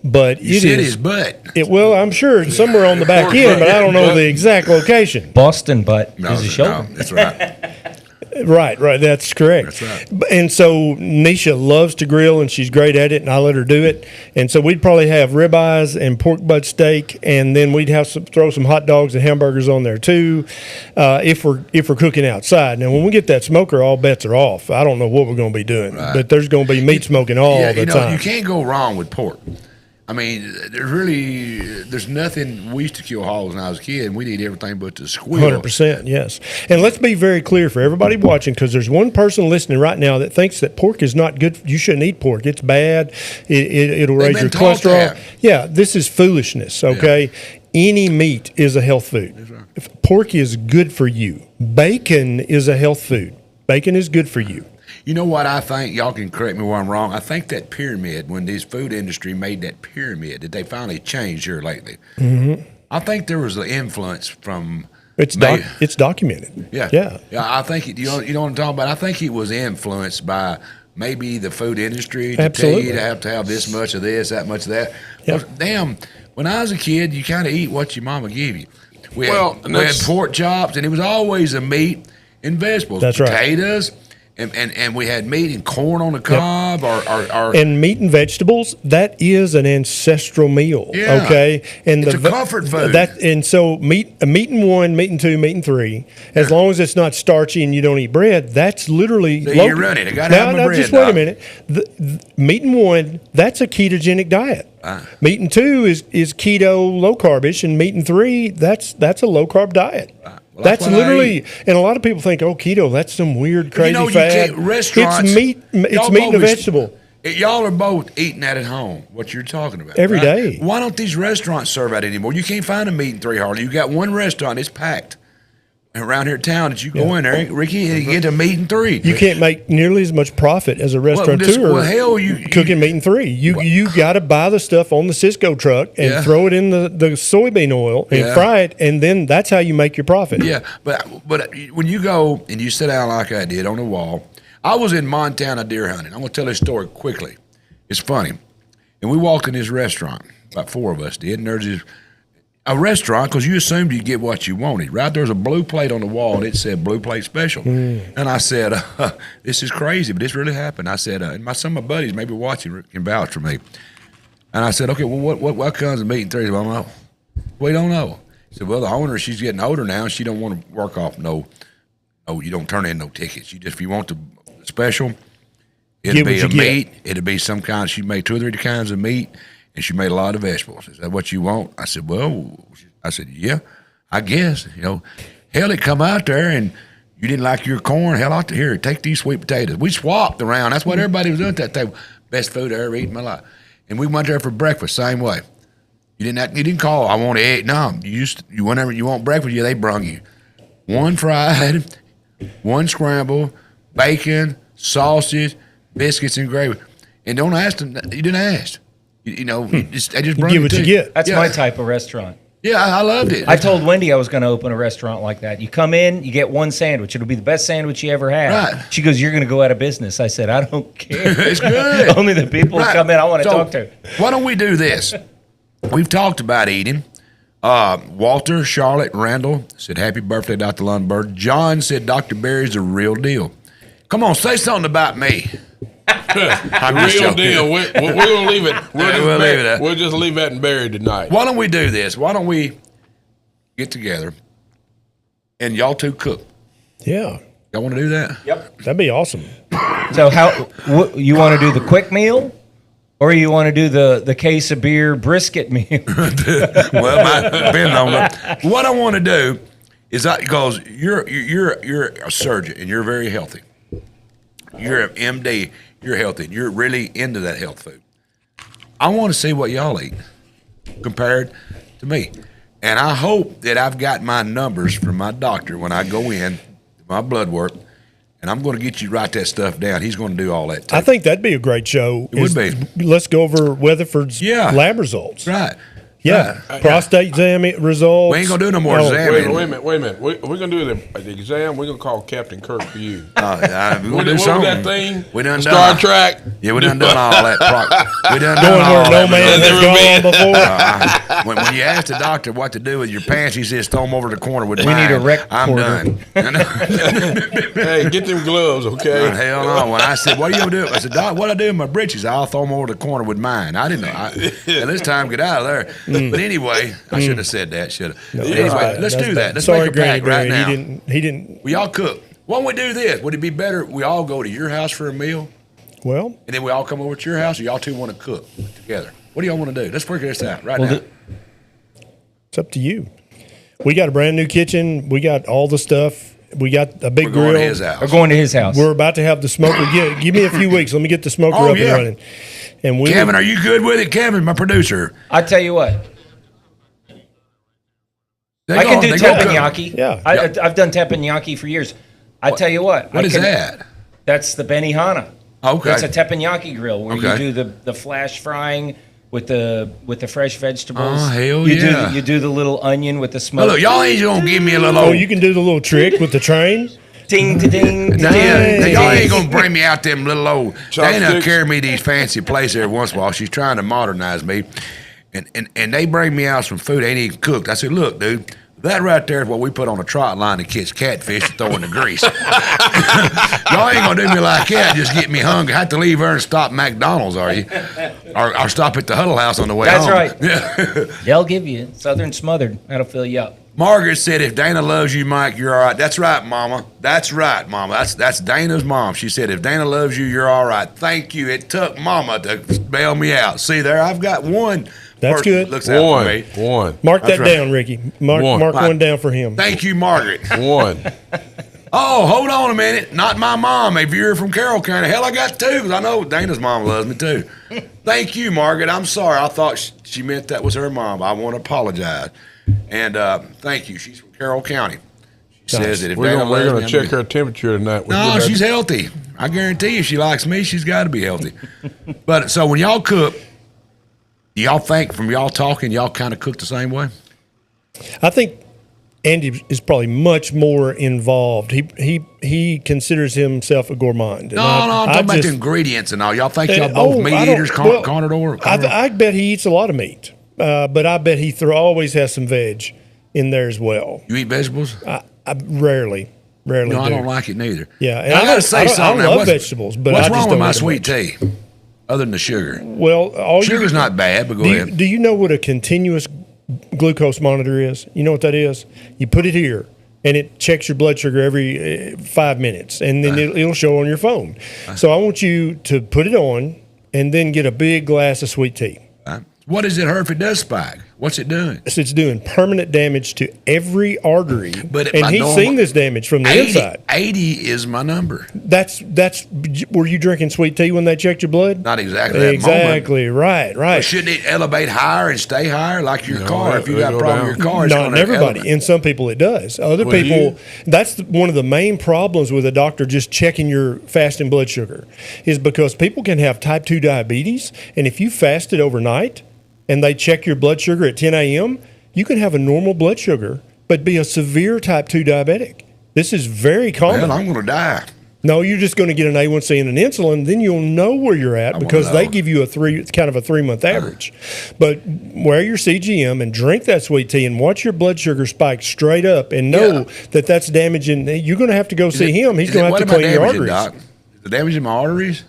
but You said his butt. Well, I'm sure it's somewhere on the back end, but I don't know the exact location. Boston butt No, is a shoulder. no, that's right. Right, that's correct. That's right. And so Nisha loves to grill, and she's great at it, and I let her do it. And so we'd probably have ribeyes and pork butt steak, and then we'd have throw some hot dogs and hamburgers on there too, if we're cooking outside. Now, when we get that smoker, all bets are off. I don't know what we're going to be doing, but there's going to be meat smoking all the time. You can't go wrong with pork. I mean, there's nothing. We used to kill hogs when I was a kid, and we'd eat everything but the squeal. 100%, yes. And let's be very clear for everybody watching, because there's one person listening right now that thinks that pork is not good. You shouldn't eat pork. It's bad. It'll raise your cholesterol. Yeah, this is foolishness, okay? Yeah. Any meat is a health food. Right. Pork is good for you. Bacon is a health food. Bacon is good for you. You know what I think? Y'all can correct me where I'm wrong. I think that pyramid, when this food industry made that pyramid, that they finally changed here lately. Mm-hmm. I think there was an influence from. It's documented. Yeah. I think you know what I'm talking about. I think it was influenced by maybe the food industry to Absolutely. tell you to have this much of this, that much of that. Yep. Well, damn, when I was a kid, you kind of eat what your mama gave you. We had pork chops, and it was always a meat and vegetables. That's right. Potatoes. And we had meat and corn on the cob, or and meat and vegetables. That is an ancestral meal. Yeah. Okay, and it's a comfort food. And so meat and 1, meat and 2, meat and 3. As long as it's not starchy and you don't eat bread, that's literally. So you're running. I got to have my bread. Just wait a minute. The meat and 1, that's a ketogenic diet. Meat and 2 is keto, low carbish, and meat and 3, that's a low carb diet. Well, that's literally, and a lot of people think, keto, that's some weird, crazy fad. Restaurants, it's meat and a vegetable. Y'all are both eating that at home, what you're talking about. Every day. Why don't these restaurants serve that anymore? You can't find a meat and 3 hardly. You got one restaurant, it's packed. Around here in town that you go in there, Ricky, you get a meat and 3. You can't make nearly as much profit as a restaurateur cooking meat and 3. You got to buy the stuff on the Cisco truck and throw it in the soybean oil and fry it, and then that's how you make your profit. Yeah, but when you go and you sit down like I did on the wall, I was in Montana deer hunting. I'm going to tell this story quickly. It's funny. And we walked in this restaurant, about 4 of us did, and there's this a restaurant, because you assumed you'd get what you wanted, right? There's a blue plate on the wall, and it said blue plate special. And I said, this is crazy, but this really happened. I said, and some of my buddies maybe watching can vouch for me. And I said, okay, well, what kinds of meat and 3? Well, I don't know. We don't know. He said, well, the owner, she's getting older now, and she don't want to work off you don't turn in no tickets. If you want the special, it'll be a meat. It'll be some kind. She made 2 or 3 kinds of meat. And she made a lot of vegetables. Is that what you want? I said, yeah, I guess. Hell, it come out there and you didn't like your corn. Hell, out to here, take these sweet potatoes. We swapped around. That's what everybody was doing at that table. Best food I ever eaten in my life. And we went there for breakfast, same way. You didn't call, I want to eat. No, you whenever you want breakfast, they brung you 1 fried, 1 scrambled, bacon, sausage, biscuits, and gravy. And don't ask them. You didn't ask. I just brought you what you get. That's my type of restaurant. Yeah, I loved it. I told Wendy I was going to open a restaurant like that. You come in, you get 1 sandwich. It'll be the best sandwich you ever had. Right. She goes, you're going to go out of business. I said, I don't care. It's good. Only the people who come in I want to talk to. Why don't we do this? We've talked about eating. Walter, Charlotte, Randall said, happy birthday, Dr. Lundberg. John said, Dr. Barry's the real deal. Come on, say something about me. Real deal. We're going to leave it. We'll just leave that and bury tonight. Why don't we do this? Why don't we get together and y'all 2 cook? Yeah. Y'all want to do that? Yep. That'd be awesome. So you want to do the quick meal? Or you want to do the case of beer brisket meal? Well, might depend on that. What I want to do is because you're a surgeon and you're very healthy. You're an MD. You're healthy. You're really into that health food. I want to see what y'all eat compared to me. And I hope that I've got my numbers from my doctor when I go in, my blood work, and I'm going to get you to write that stuff down. He's going to do all that too. I think that'd be a great show. It would be. Let's go over Weatherford's lab results. Right. Yeah, prostate exam results. We ain't gonna do no more exam. Wait a minute. We're gonna do the exam. We're gonna call Captain Kirk for you. We're gonna do what was something. that thing? We done Star Trek. Yeah, we done all that. We done Going all where that. no man has gone before. When you ask the doctor what to do with your pants, he says throw them over the corner with We mine. need a rec I'm done. Hey, get them gloves, okay? Hell no. When I said, what are you gonna do? I said, Doc, what I do with my britches? I'll throw them over the corner with mine. I didn't know. And this time, get out of there. But anyway, I should have said that. Should have. No, Anyway, let's do that. Let's Sorry, make a pack right Granny, now. He didn't. We all cook. Why don't we do this? Would it be better we all go to your house for a meal, Well, and then we all come over to your house, or y'all two want to cook together? What do y'all want to do? Let's figure this out right now. it's up to you. We got a brand new kitchen. We got all the stuff. We got a big We're grill. going to his house. We're going to his house. We're about to have the smoker. Give me a few weeks. Let me get the smoker up and running. And Kevin, are you good with it? Kevin, my producer. I tell you what. I can do teppanyaki. Yeah. I've done teppanyaki for years. I tell you what. What is that? That's the Benihana. Okay. That's a teppanyaki grill where Okay. you do the flash frying with the fresh vegetables. Oh, hell you yeah. You do the little onion with the Well, smoke. look, y'all ain't gonna give me a little. Oh, you can do the little trick with the train. Ding, ding, Y'all ding. ain't gonna bring me out them little old. Dana Chopsticks. carry me these fancy places every once in a while. She's trying to modernize me, and they bring me out some food they ain't even cooked. I said, look, dude. That right there is what we put on a trot line to catch catfish and throw in the grease. Y'all ain't gonna do me like that. Just get me hungry. Have to leave her and stop McDonald's, are you? Or stop at the Huddle House on the way That's home. right. Yeah. They'll give you Southern Smothered. That'll fill you up. Margaret said, if Dana loves you, Mike, you're all right. That's right, Mama. That's right, Mama. That's Dana's mom. She said, if Dana loves you, you're all right. Thank you. It took Mama to bail me out. See there, I've got one. That's good. Looks out for me. One. Mark That's that right. down, Ricky. Mark One. one down for him. Thank you, Margaret. One. Oh, hold on a minute. Not my mom. If you're from Carroll County, hell, I got two because I know Dana's mom loves me too. Thank you, Margaret. I'm sorry. I thought she meant that was her mom. I want to apologize. And thank you. She's from Carroll County. She says that if We're Dana gonna loves me, check I'm her temperature tonight. No, she's healthy. I guarantee you, if she likes me, she's got to be healthy. But so when y'all cook, do y'all think from y'all talking, y'all kind of cook the same way? I think Andy is probably much more involved. He considers himself a gourmand. No, I'm talking about the ingredients and all. Y'all think y'all both meat eaters, carnivore? I bet he eats a lot of meat, but I bet he always has some veg in there as well. You eat vegetables? I rarely. No, do. I don't like it neither. Yeah, and I gotta say something. I love vegetables, but what's I just wrong with don't my eat them sweet much. tea? Other than the sugar. Well, sugar's not bad, but go ahead. Do you know what a continuous glucose monitor is? You know what that is? You put it here, and it checks your blood sugar every 5 minutes, and then it'll show on your phone. So I want you to put it on, and then get a big glass of sweet tea. What does it hurt if it does spike? What's it doing? So it's doing permanent damage to every artery, But and he's seeing this damage from the inside. 80 is my number. That's were you drinking sweet tea when they checked your blood? Not exactly that exactly moment. right. But shouldn't it elevate higher and stay higher like your car? If you got a problem with your car, it's not gonna everybody. elevate. In some people, it does. Other people, that's one of the main problems with a doctor just checking your fasting blood sugar, is because people can have type 2 diabetes, and if you fasted overnight and they check your blood sugar at 10 a.m., you can have a normal blood sugar but be a severe type 2 diabetic. This is very common. Well, I'm going to die. No, you're just going to get an A1C and an insulin. Then you'll know where you're at because they give you a 3-month average. But wear your CGM and drink that sweet tea and watch your blood sugar spike straight up and know that that's damaging. You're going to have to go see him. He's going to have to clean your arteries. Doc? The damage in my arteries?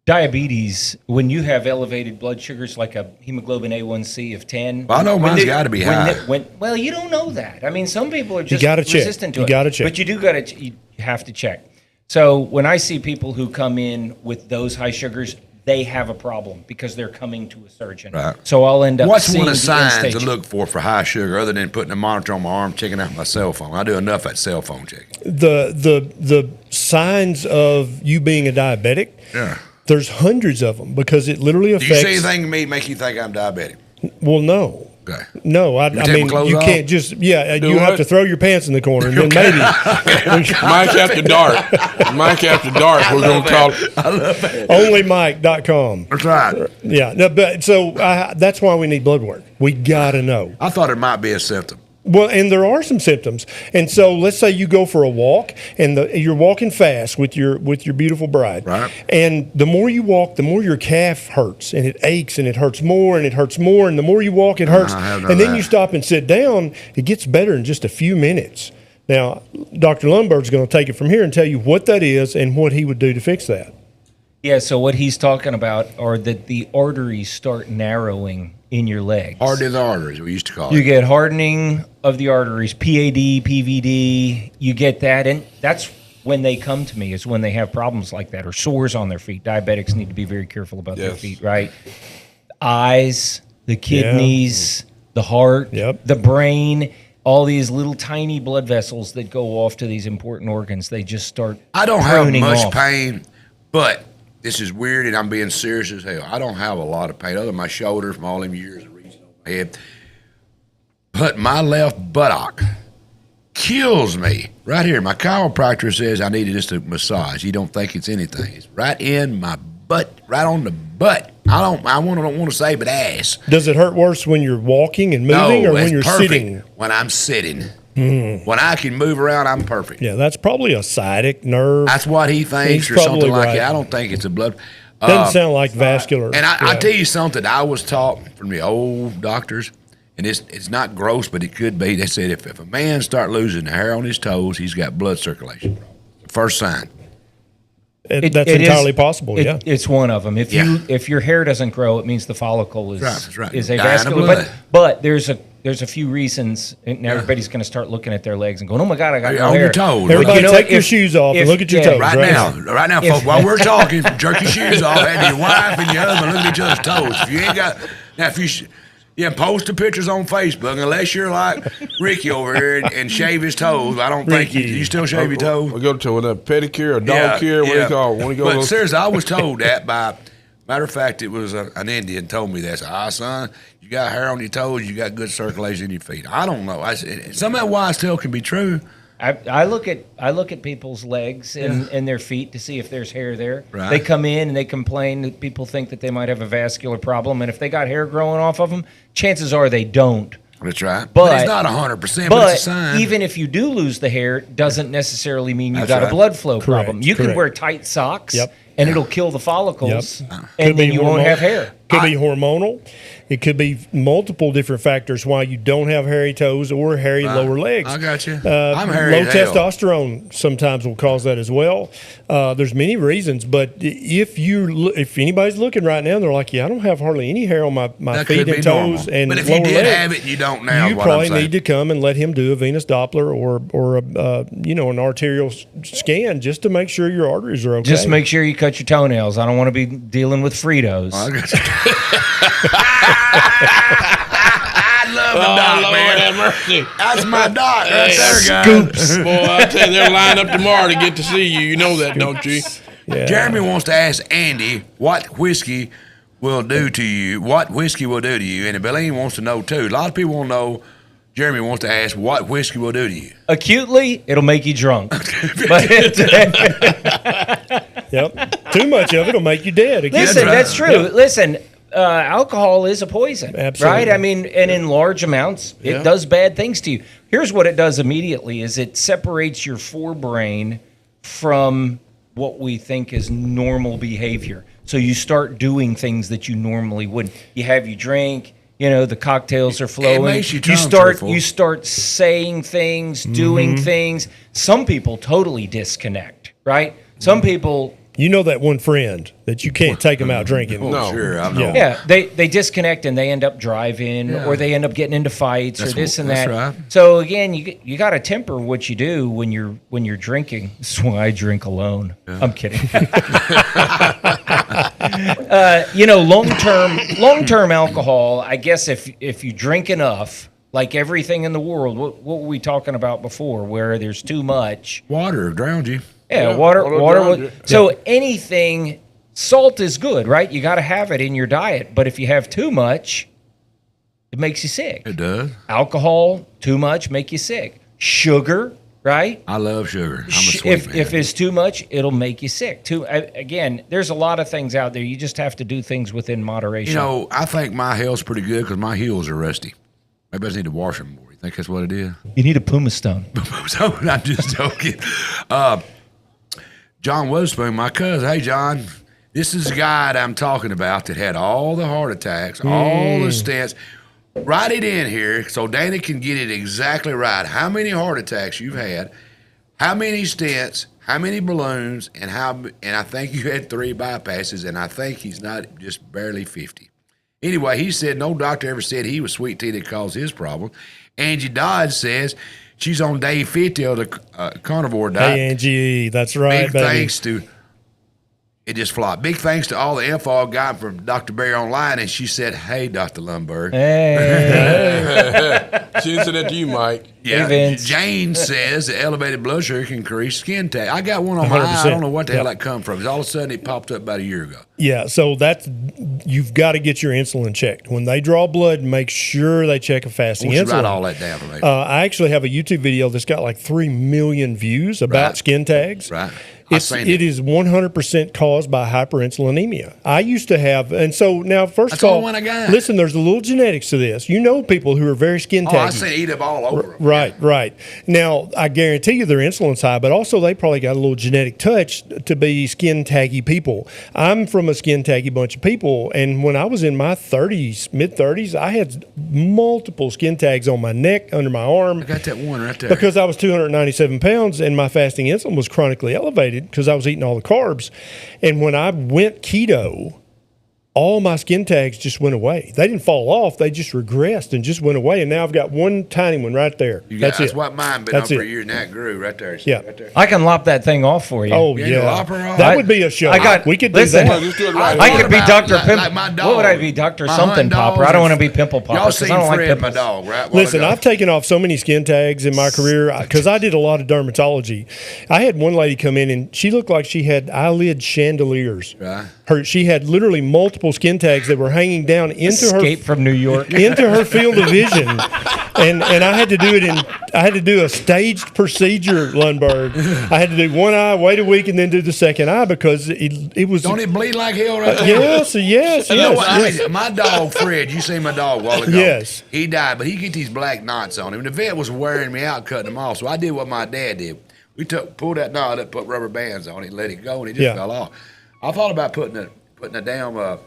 Diabetes, when you have elevated blood sugars like a hemoglobin A1C of 10. Well, I know mine's got to be high. Well, you don't know that. I mean, some people are just gotta check. resistant to it. You got to check. But you have to check. So when I see people who come in with those high sugars, they have a problem because they're coming to a surgeon. Right. So I'll end up What's seeing one of the signs end-stage. to look for high sugar other than putting a monitor on my arm, checking out my cell phone? I do enough at cell phone checking. The signs of you being a diabetic, there's hundreds of them because it literally affects. Do you see anything to me make you think I'm diabetic? Well, no. Okay. No, I take mean, my clothes you off? can't just, you what? have to throw your pants in the corner, and then maybe. Mike after dark. Mike after dark. We're going to call it. I love it. Onlymike.com. That's right. Yeah, no, but so that's why we need blood work. We got to know. I thought it might be a symptom. Well, and there are some symptoms. And so let's say you go for a walk and you're walking fast with your beautiful bride. Right. And the more you walk, the more your calf hurts and it aches and it hurts more and it hurts more. And the more you walk, it hurts. And then you stop and sit down, it gets better in just a few minutes. Now, Dr. Lundberg's going to take it from here and tell you what that is and what he would do to fix that. Yeah, so what he's talking about are that the arteries start narrowing in your legs. Hardening the arteries, we used to call it. You get hardening of the arteries, PAD, PVD, you get that. And that's when they come to me, is when they have problems like that or sores on their feet. Diabetics need to be very careful about their feet, right? Eyes, the kidneys, the heart, the brain, all these little tiny blood vessels that go off to these important organs, they just start I don't have pruning much off. pain, but this is weird, and I'm being serious as hell. I don't have a lot of pain other than my shoulder from all them years of reason on my head. But my left buttock kills me. Right here, my chiropractor says I need just a massage. He don't think it's anything. It's right in my butt, right on the butt. I don't want to say, but ass. Does it hurt worse when you're walking and moving or when you're perfect sitting? When I'm sitting. When I can move around, I'm perfect. Yeah, that's probably a sciatic nerve. That's what he thinks, or something like that. I don't think it's a blood. Doesn't sound like vascular. And I tell you something, I was taught from the old doctors, and it's not gross, but it could be. They said if a man start losing the hair on his toes, he's got blood circulation. First sign. That's entirely possible. Yeah, it's one of them. If your hair doesn't grow, it means the follicle is is Dying of avascular. blood. But there's a few reasons, and now everybody's going to start looking at their legs and going, "Oh my God, I got no on hair." your toes. Everybody, take your shoes off and look at your toes. Right now, folks. While we're talking, jerk your shoes off, and your wife and your husband look at each other's toes. If you ain't got now, if you. Yeah, post the pictures on Facebook unless you're like Ricky over here and shave his toes. I don't think you still shave your toes. We go to a pedicure, a dog cure. What do you call it? But seriously, I was told that by, matter of fact, it was an Indian told me that. So, son, you got hair on your toes, you got good circulation in your feet. I don't know. Some of that why still can be true. I look at people's legs and their feet to see if there's hair there. Right. They come in and they complain that people think that they might have a vascular problem, and if they got hair growing off of them, chances are they don't. That's right. But it's not 100%, but it's a sign. Even if you do lose the hair, doesn't necessarily mean you got a blood flow problem. You can wear tight socks, and it'll kill the follicles, and then you won't have hair. Could be hormonal. It could be multiple different factors why you don't have hairy toes or hairy lower legs. I got you. I'm hairy. Low testosterone sometimes will cause that as well. There's many reasons, but if anybody's looking right now, and they're like, "Yeah, I don't have hardly any hair on my feet and toes and but if lower you did legs," have it, you don't now. You probably need to come and let him do a venous Doppler or an arterial scan just to make sure your arteries are okay. Just make sure you cut your toenails. I don't want to be dealing with Fritos. I got you. I love the doc, Lord man. have mercy. That's my doc right there, guys. Scoops. Boy, I tell you, they're lined up tomorrow to get to see you. You know that, don't you? Yeah. Jeremy wants to ask Andy what whiskey will do to you. What whiskey will do to you? And Belen wants to know, too. A lot of people want to know. Jeremy wants to ask what whiskey will do to you. Acutely, it'll make you drunk. Yep. Too much of it will make you dead. Listen, that's true. Yeah. Listen, alcohol is a poison. Absolutely. Right? I mean, and in large amounts, it does bad things to you. Here's what it does immediately is it separates your forebrain from what we think is normal behavior. So you start doing things that you normally wouldn't. You have your drink, the cocktails are flowing. It makes you start saying things, doing things. Some people totally disconnect, right? Some people... You know that one friend that you can't take them out drinking. No. Sure, I know. Yeah, they disconnect and they end up driving or they end up getting into fights or this and that. That's right. So again, you got to temper what you do when you're drinking. That's why I drink alone. Yeah. I'm kidding. long-term alcohol, I guess if you drink enough, like everything in the world, what were we talking about before where there's too much? Water drowned you. Yeah, water. So anything, salt is good, right? You got to have it in your diet. But if you have too much, It makes you sick. It does. Alcohol, too much, make you sick. Sugar, right? I love sugar. I'm a sweet man. If it's too much, it'll make you sick. Again, there's a lot of things out there. You just have to do things within moderation. You know, I think my health's pretty good because my heels are rusty. Maybe I just need to wash them more. You think that's what it is? You need a Puma Stone. I'm just joking. John Weatherspoon, my cousin. Hey, John, this is the guy that I'm talking about that had all the heart attacks, all the stents. Write it in here so Danny can get it exactly right. How many heart attacks you've had, how many stents, how many balloons, and I think you had 3 bypasses, and I think he's not just barely 50. Anyway, he said no doctor ever said he was sweet tea that caused his problem. Angie Dodge says she's on day 50 of the carnivore diet. Hey, Angie, that's right, Big baby. thanks to it just flopped. Big thanks to all the info I got from Dr. Barry online, and she said, "Hey, Dr. Lundberg." Hey. She didn't say that to you, Mike. Yeah, Hey, Vince. Jane says the elevated blood sugar can increase skin tag. I got one on my eye. I don't know what the hell that come from. All of a sudden, it popped up about a year ago. Yeah, so you've got to get your insulin checked. When they draw blood, make sure they check a fasting Why don't insulin. you write all that down for me? I actually have a YouTube video that's got like 3 million views about skin tags. Right. It is 100% caused by hyperinsulinemia. I used to have, and so now first That's of all, the one I got. listen, there's a little genetics to this. You know people who are very skin Oh, taggy. I said eat up all over them. Right. Now, I guarantee you their insulin's high, but also they probably got a little genetic touch to be skin taggy people. I'm from a skin taggy bunch of people, and when I was in my 30s, mid-30s, I had multiple skin tags on my neck, under my arm. I got that one right there. Because I was 297 pounds and my fasting insulin was chronically elevated because I was eating all the carbs. And when I went keto, all my skin tags just went away. They didn't fall off. They just regressed and just went away. And now I've got one tiny one right there. That's what mine been on for a year, and that grew right there. Yeah. Right there. I can lop that thing off for you. Oh, You yeah. lop her off? That would be a show. We could do listen, that. Just do it right. I could be Dr. Like Pimple. my dog. What would I be, Dr. My Something hunting Popper? dogs I don't want to and- be Pimple Popper Y'all because seen I don't like Fred, my pimples. dog, right? Listen, I've taken off so many skin tags in my career because I did a lot of dermatology. I had one lady come in and she looked like she had eyelid chandeliers. Right. She had literally multiple skin tags that were hanging down into Escape from New York. into her field of vision, and I had to do it I had to do a staged procedure, Lundberg. I had to do one eye, wait a week, and then do the second eye because it was. Don't it bleed like hell right there? Yes. You know what? I mean, my dog Fred, you seen my dog a while ago. Yes. He died, but he get these black knots on him. The vet was wearing me out, cutting them off. So I did what my dad did. We pulled that knot up, put rubber bands on it, let it go, and it just fell off. I thought about putting a damn a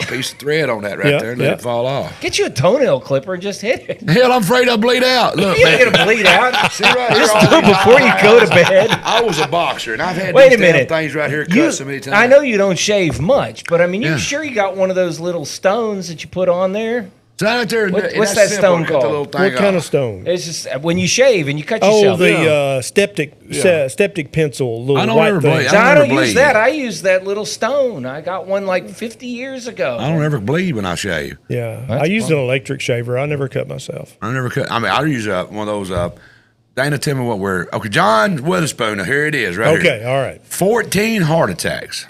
piece of thread on that right there and let it fall off. Get you a toenail clipper and just hit it. Hell, I'm afraid I'll bleed out. Look, You ain't gonna bleed out. See right here, Just all do it these- before you go to bed. I was a boxer, and I've had Wait these a damn minute. things right here cut so many times. I know you don't shave much, but I mean, you Yeah. sure you got one of those little stones that you put on there? So right there, What's that's that simple. stone Cut the called? little thing What kind off. of stone? It's just when you shave and you cut Oh, yourself. the Steptic pencil, little I don't white ever thing. bleed. I don't never use bleed. that. I use that little stone. I got one like 50 years ago. I don't ever bleed when I shave. Yeah, That's I used fun. an electric shaver. I never cut myself. I never cut. I mean, I use one of those. Dana, tell me what we're. Okay, John Weatherspoon. Here it is, right here. Okay, all right. 14 heart attacks,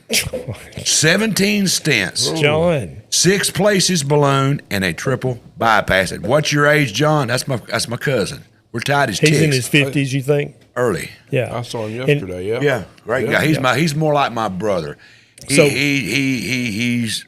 17 stents, John. 6 places balloon, and a triple bypass. What's your age, John? That's my cousin. We're tied as He's ticks. in his 50s, you think? Early. Yeah. I saw him yesterday. Yeah, great guy. He's more like my brother. He's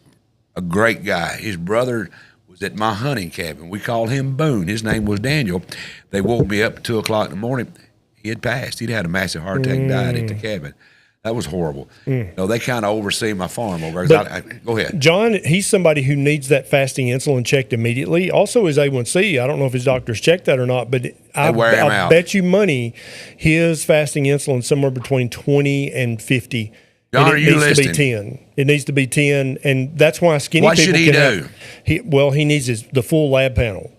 a great guy. His brother was at my hunting cabin. We called him Boone. His name was Daniel. They woke me up at 2:00 in the morning. He had passed. He'd had a massive heart attack, died at the cabin. That was horrible. No, they kind of oversee my farm over there. Go ahead. John, he's somebody who needs that fasting insulin checked immediately. Also, his A1C, I don't know if his doctors checked that or not, but I wear him out. bet you money his fasting insulin somewhere between 20 and 50. John, And are it you needs to be listening? 10. It needs to be 10, and that's why skinny What people should he can do? have. He needs the full lab panel,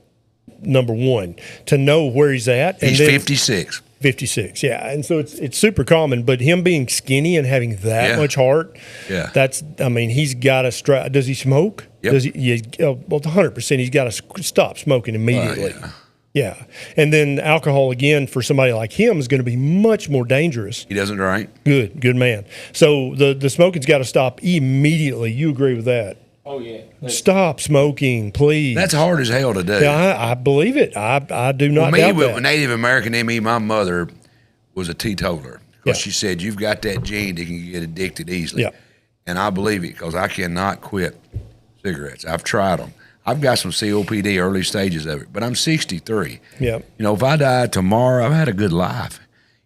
number one, to know where he's at. He's and then, 56. 56, yeah. And so it's super common, but him being skinny and having that much heart, he's got to does he smoke? Yep. Does he? Yeah, well, 100%, he's got to stop smoking immediately. Yeah. And then alcohol, again, for somebody like him is going to be much more dangerous. He doesn't drink. Good man. So the smoking's got to stop immediately. You agree with that? Oh, yeah. Stop smoking, please. That's hard as hell to do. Yeah, I believe it. I do not doubt with that. Native American in me, my mother was a teetotaler. Because Yeah. she said, you've got that gene that can get addicted easily. Yeah. And I believe it because I cannot quit cigarettes. I've tried them. I've got some COPD, early stages of it, but I'm 63. Yeah. You know, if I die tomorrow, I've had a good life.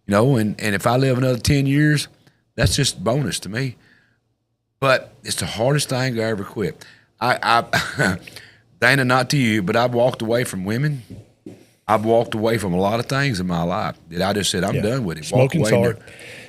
You know, and if I live another 10 years, that's just bonus to me. But it's the hardest thing I ever quit. I Dana, not to you, but I've walked away from women. I've walked away from a lot of things in my life that I just said, I'm done with it. Smoking's hard.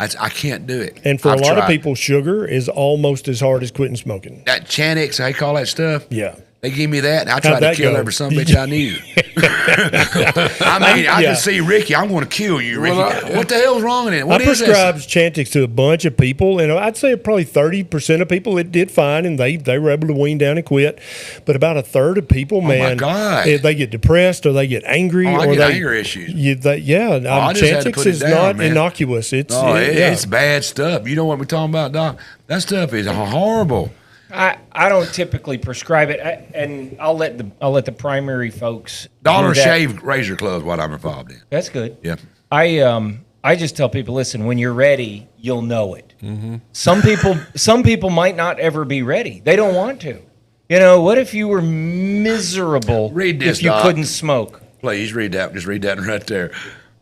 I can't do it. And for I've a lot of tried. people, sugar is almost as hard as quitting smoking. That Chantix, they call that stuff. Yeah. They give me that, and I try to that kill go? every son of a bitch I need. I mean, I can see Ricky. I'm going to kill you, Ricky. What the hell's wrong with it? What I is prescribed this? Chantix to a bunch of people, and I'd say probably 30% of people it did fine, and they were able to wean down and quit. But about a third of people, man, God. they get depressed or they get angry. I or get they, anger issues. Yeah, I just had to Chantix put it is down, not man. innocuous. It's bad stuff. You know what we're talking about, Doc? That stuff is horrible. I don't typically prescribe it, and I'll let the primary folks Dollar do that. Shave Razor Club is what I'm involved in. That's good. Yeah. I just tell people, listen, when you're ready, you'll know it. Mm-hmm. Some people might not ever be ready. They don't want to. You know, what if you were miserable Read this, if you Doc. couldn't smoke? Please read that. Just read that right there.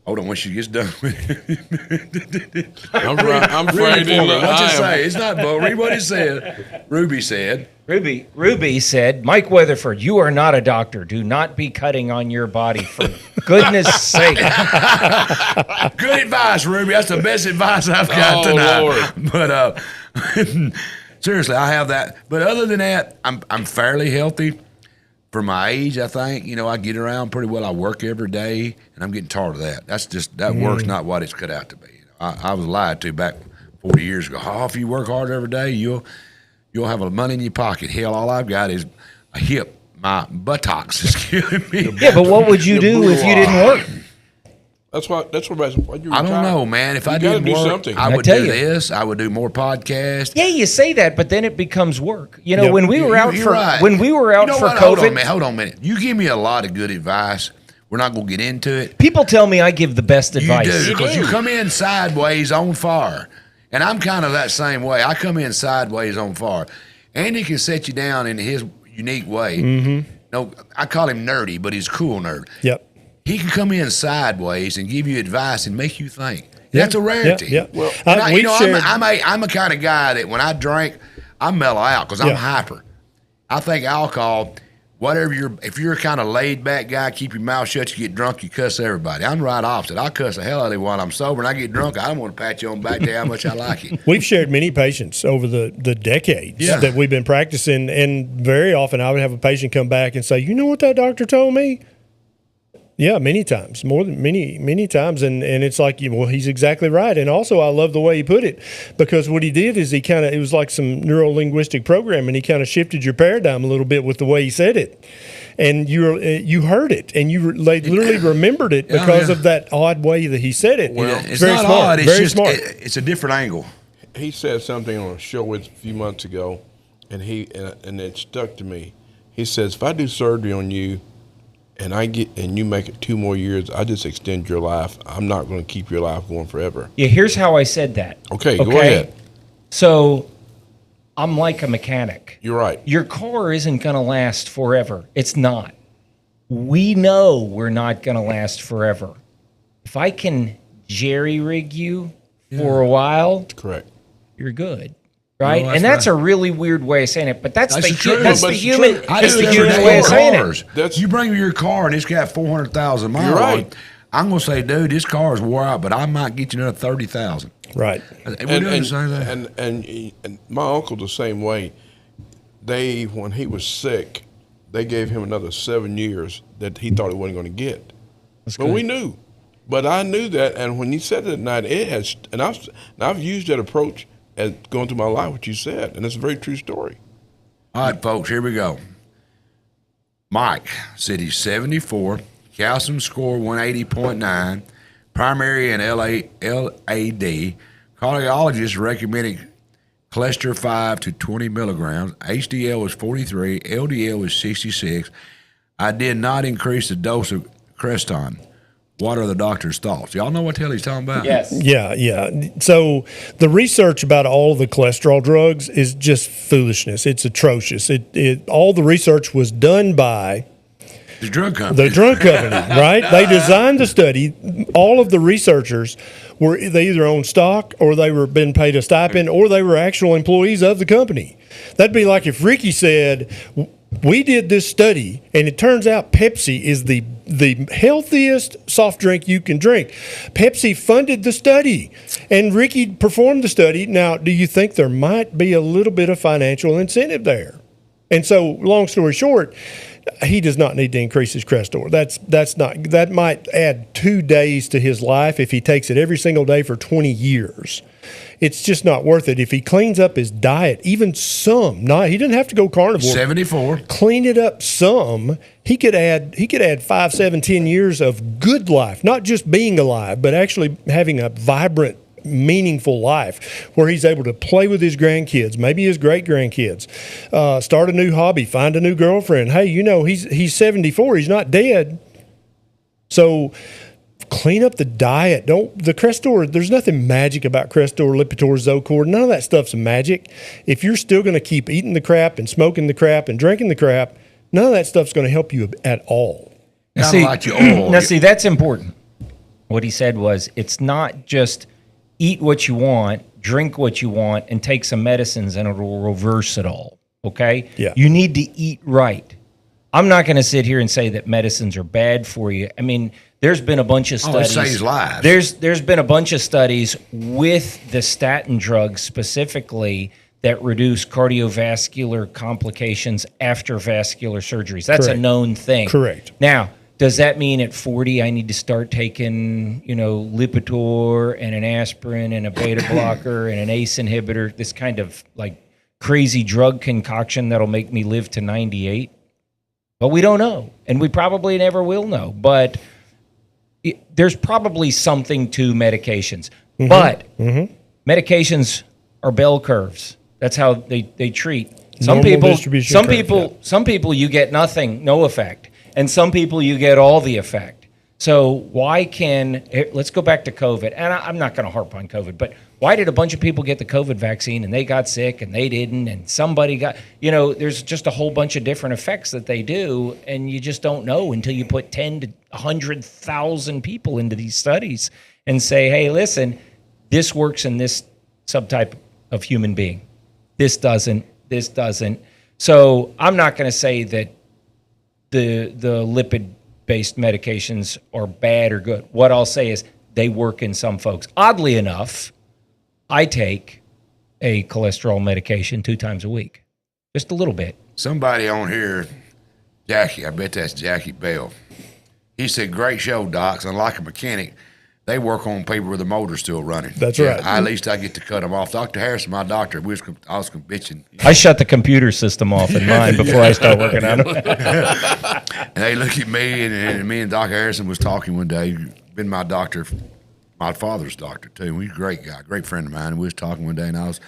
Hold on when she gets done with it. I'm Read afraid it for me. What's it I say? It's not Bo. Read what it said. Ruby said. Ruby said, Mike Weatherford, you are not a doctor. Do not be cutting on your body for goodness sake. Good advice, Ruby. That's the best advice I've got tonight. Lord. But seriously, I have that. But other than that, I'm fairly healthy for my age. I think I get around pretty well. I work every day, and I'm getting tired of that. That work's not what it's cut out to be. I was lied to back 40 years ago. Oh, if you work hard every day, you'll have a money in your pocket. Hell, all I've got is a hip. My buttocks is killing me. Yeah, but what would you do if you didn't work? That's what you I don't know, man. If I didn't do work, something. I would tell do you. this. I would do more podcasts. Yeah, you say that, but then it becomes work. You know, Yep. when we were out You're for right. when we were out You know for what? COVID, Hold on a minute. You give me a lot of good advice. We're not going to get into it. people tell me I give the best advice. You do, because you come in sideways on fire. And I'm kind of that same way. I come in sideways on fire. Andy can set you down in his unique way. Mm-hmm. No, I call him nerdy, but he's cool nerd. Yep. He can come in sideways and give you advice and make you think. That's a rarity. Yeah. Well, we've shared- I'm a kind of guy that when I drink, I mellow out because I'm Yeah. hyper. I think alcohol, if you're a kind of laid back guy, keep your mouth shut, you get drunk, you cuss everybody. I'm right opposite. I cuss the hell out of you while I'm sober, and I get drunk. I don't want to pat you on the back to how much I like it. We've shared many patients over the decades Yeah. that we've been practicing, and very often I would have a patient come back and say, "You know what that doctor told me?" Yeah, many times, more than many times, and it's like, well, he's exactly right. And also, I love the way he put it, because what he did is it was like some neuro-linguistic programming. He kind of shifted your paradigm a little bit with the way he said it, and you heard it, and you literally remembered it because of that odd way that he said it. Well, it's very not smart, odd. It's very just smart. it's a different angle. He said something on a show with a few months ago, and it stuck to me. He says, if I do surgery on you, and you make it 2 more years, I just extend your life. I'm not going to keep your life going forever. Yeah, here's how I said that. Okay, go ahead. So I'm like a mechanic. You're right. Your car isn't going to last forever. It's not. We know we're not going to last forever. If I can jerry-rig you for a while, Correct. you're good. Right? No, And that's a really weird way of saying it, but that's the true. that's But the it's human true. I that's do the that human every way day of with saying cars. it. You bring me your car and it's got 400,000 miles You're on right. it. I'm going to say, dude, this car is wore out, but I might get you another 30,000. Right. We're doing the same thing. And my uncle's the same way. When he was sick, they gave him another 7 years that he thought he wasn't going to get. But we knew. But I knew that, and when you said it at night, it has. And I've used that approach as going through my life, what you said, and it's a very true story. All right, folks, here we go. Mike said he's 74, calcium score 180.9, primary and LAD. Cardiologist recommending cholesterol 5 to 20 milligrams. HDL was 43. LDL was 66. I did not increase the dose of Creston. What are the doctor's thoughts? Y'all know what the hell he's talking about? Yes. Yeah. So the research about all the cholesterol drugs is just foolishness. It's atrocious. All the research was done by the drug company. Right? They designed the study. All of the researchers they either owned stock or they were being paid a stipend or they were actual employees of the company. That'd be like if Ricky said, we did this study, and it turns out Pepsi is the healthiest soft drink you can drink. Pepsi funded the study, and Ricky performed the study. Now, do you think there might be a little bit of financial incentive there? And so, long story short, he does not need to increase his Crestor. That might add 2 days to his life if he takes it every single day for 20 years. It's just not worth it. If he cleans up his diet, even some, he doesn't have to go carnivore. 74. Clean it up some. He could add 5, 7, 10 years of good life, not just being alive, but actually having a vibrant, meaningful life where he's able to play with his grandkids, maybe his great grandkids, start a new hobby, find a new girlfriend. Hey, he's 74. He's not dead. So clean up the diet. The Crestor, there's nothing magic about Crestor, Lipitor, Zocor. None of that stuff's magic. If you're still going to keep eating the crap and smoking the crap and drinking the crap, none of that stuff's going to help you at all. Now, see, that's important. What he said was, it's not just eat what you want, drink what you want, and take some medicines and it'll reverse it all, okay? Yeah. You need to eat right. I'm not going to sit here and say that medicines are bad for you. I mean, there's been a bunch of studies. It saves lives. There's been a bunch of studies with the statin drugs specifically that reduce cardiovascular complications after vascular surgeries. That's Correct. a known thing. Correct. Now, does that mean at 40 I need to start taking, Lipitor and an aspirin and a beta blocker and an ACE inhibitor, this kind of like crazy drug concoction that'll make me live to 98? Well, we don't know, and we probably never will know. But there's probably something to medications. Mm-hmm. But medications are bell curves. That's how they treat. Some people you get nothing, no effect. And some people you get all the effect. So let's go back to COVID. And I'm not going to harp on COVID, but why did a bunch of people get the COVID vaccine and they got sick and they didn't, and somebody got, there's just a whole bunch of different effects that they do, and you just don't know until you put 10 to 100,000 people into these studies and say, hey, listen, this works in this subtype of human being. This doesn't. So I'm not going to say that the lipid-based medications are bad or good. What I'll say is they work in some folks. Oddly enough, I take a cholesterol medication 2 times a week, just a little bit. Somebody on here, Jackie, I bet that's Jackie Bell. He said, great show, docs. Unlike a mechanic, they work on people with the motor still running. That's right. At least I get to cut them off. Dr. Harrison, my doctor, I was bitching. I shut the computer system off in mine before I start working on them. And they look at me, and me and Dr. Harrison was talking one day. Been my doctor, my father's doctor, too. He's a great guy, great friend of mine. And we was talking one day, and I was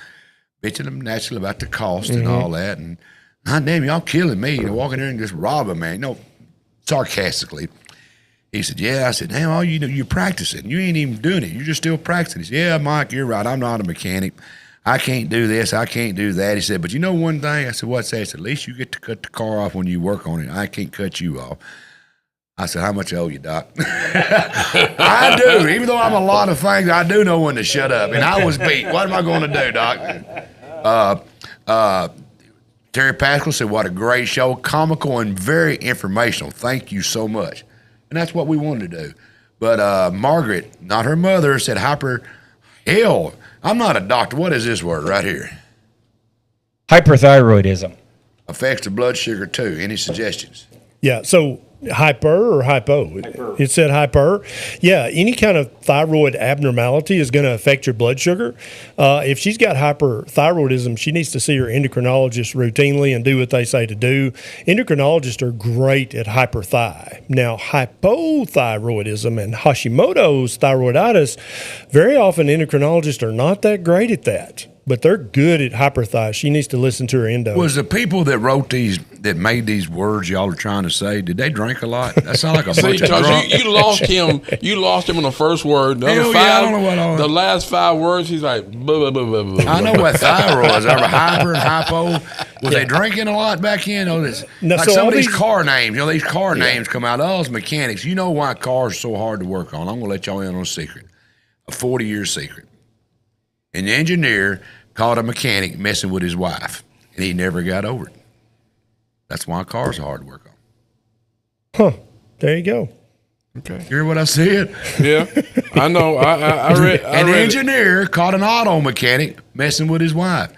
bitching him naturally about the cost and all that. And, damn, y'all killing me. Walk in there and just rob a man. Sarcastically. He said, yeah. I said, damn, all you do, you're practicing. You ain't even doing it. You're just still practicing. He said, yeah, Mike, you're right. I'm not a mechanic. I can't do this. I can't do that. He said, but you know one thing? I said, what's that? He said, at least you get to cut the car off when you work on it. I can't cut you off. I said, how much I owe you, Doc? I do. Even though I'm a lot of things, I do know when to shut up. And I was beat. What am I going to do, Doc? Terry Pascal said, what a great show. Comical and very informational. Thank you so much. And that's what we wanted to do. But Margaret, not her mother, said hell, I'm not a doctor. What is this word right here? Hyperthyroidism. Affects the blood sugar too. Any suggestions? Yeah, so hyper or hypo? Hyper. It said hyper. Yeah, any kind of thyroid abnormality is going to affect your blood sugar. If she's got hyperthyroidism, she needs to see her endocrinologist routinely and do what they say to do. Endocrinologists are great at hyperthy. Now, hypothyroidism and Hashimoto's thyroiditis, very often endocrinologists are not that great at that. but they're good at hyperthyroid. She needs to listen to her endo. Was the people that wrote these, that made these words y'all are trying to say, did they drink a lot? That sounds like a bunch of drunk. You lost him. You lost him on the first word. The other I don't know what all the last 5 words, he's like, blah, blah, blah, blah, blah. I know what thyroid was. Hyper and hypo. Was they drinking a lot back in? Like so some all of these these- car names, these car names come out. Us mechanics, you know why cars are so hard to work on. I'm going to let y'all in on a secret, a 40-year secret. An engineer caught a mechanic messing with his wife, and he never got over it. That's why cars are hard to work on. Huh. There you go. Okay. You hear what I said? Yeah, I know. I read. An engineer caught an auto mechanic messing with his wife,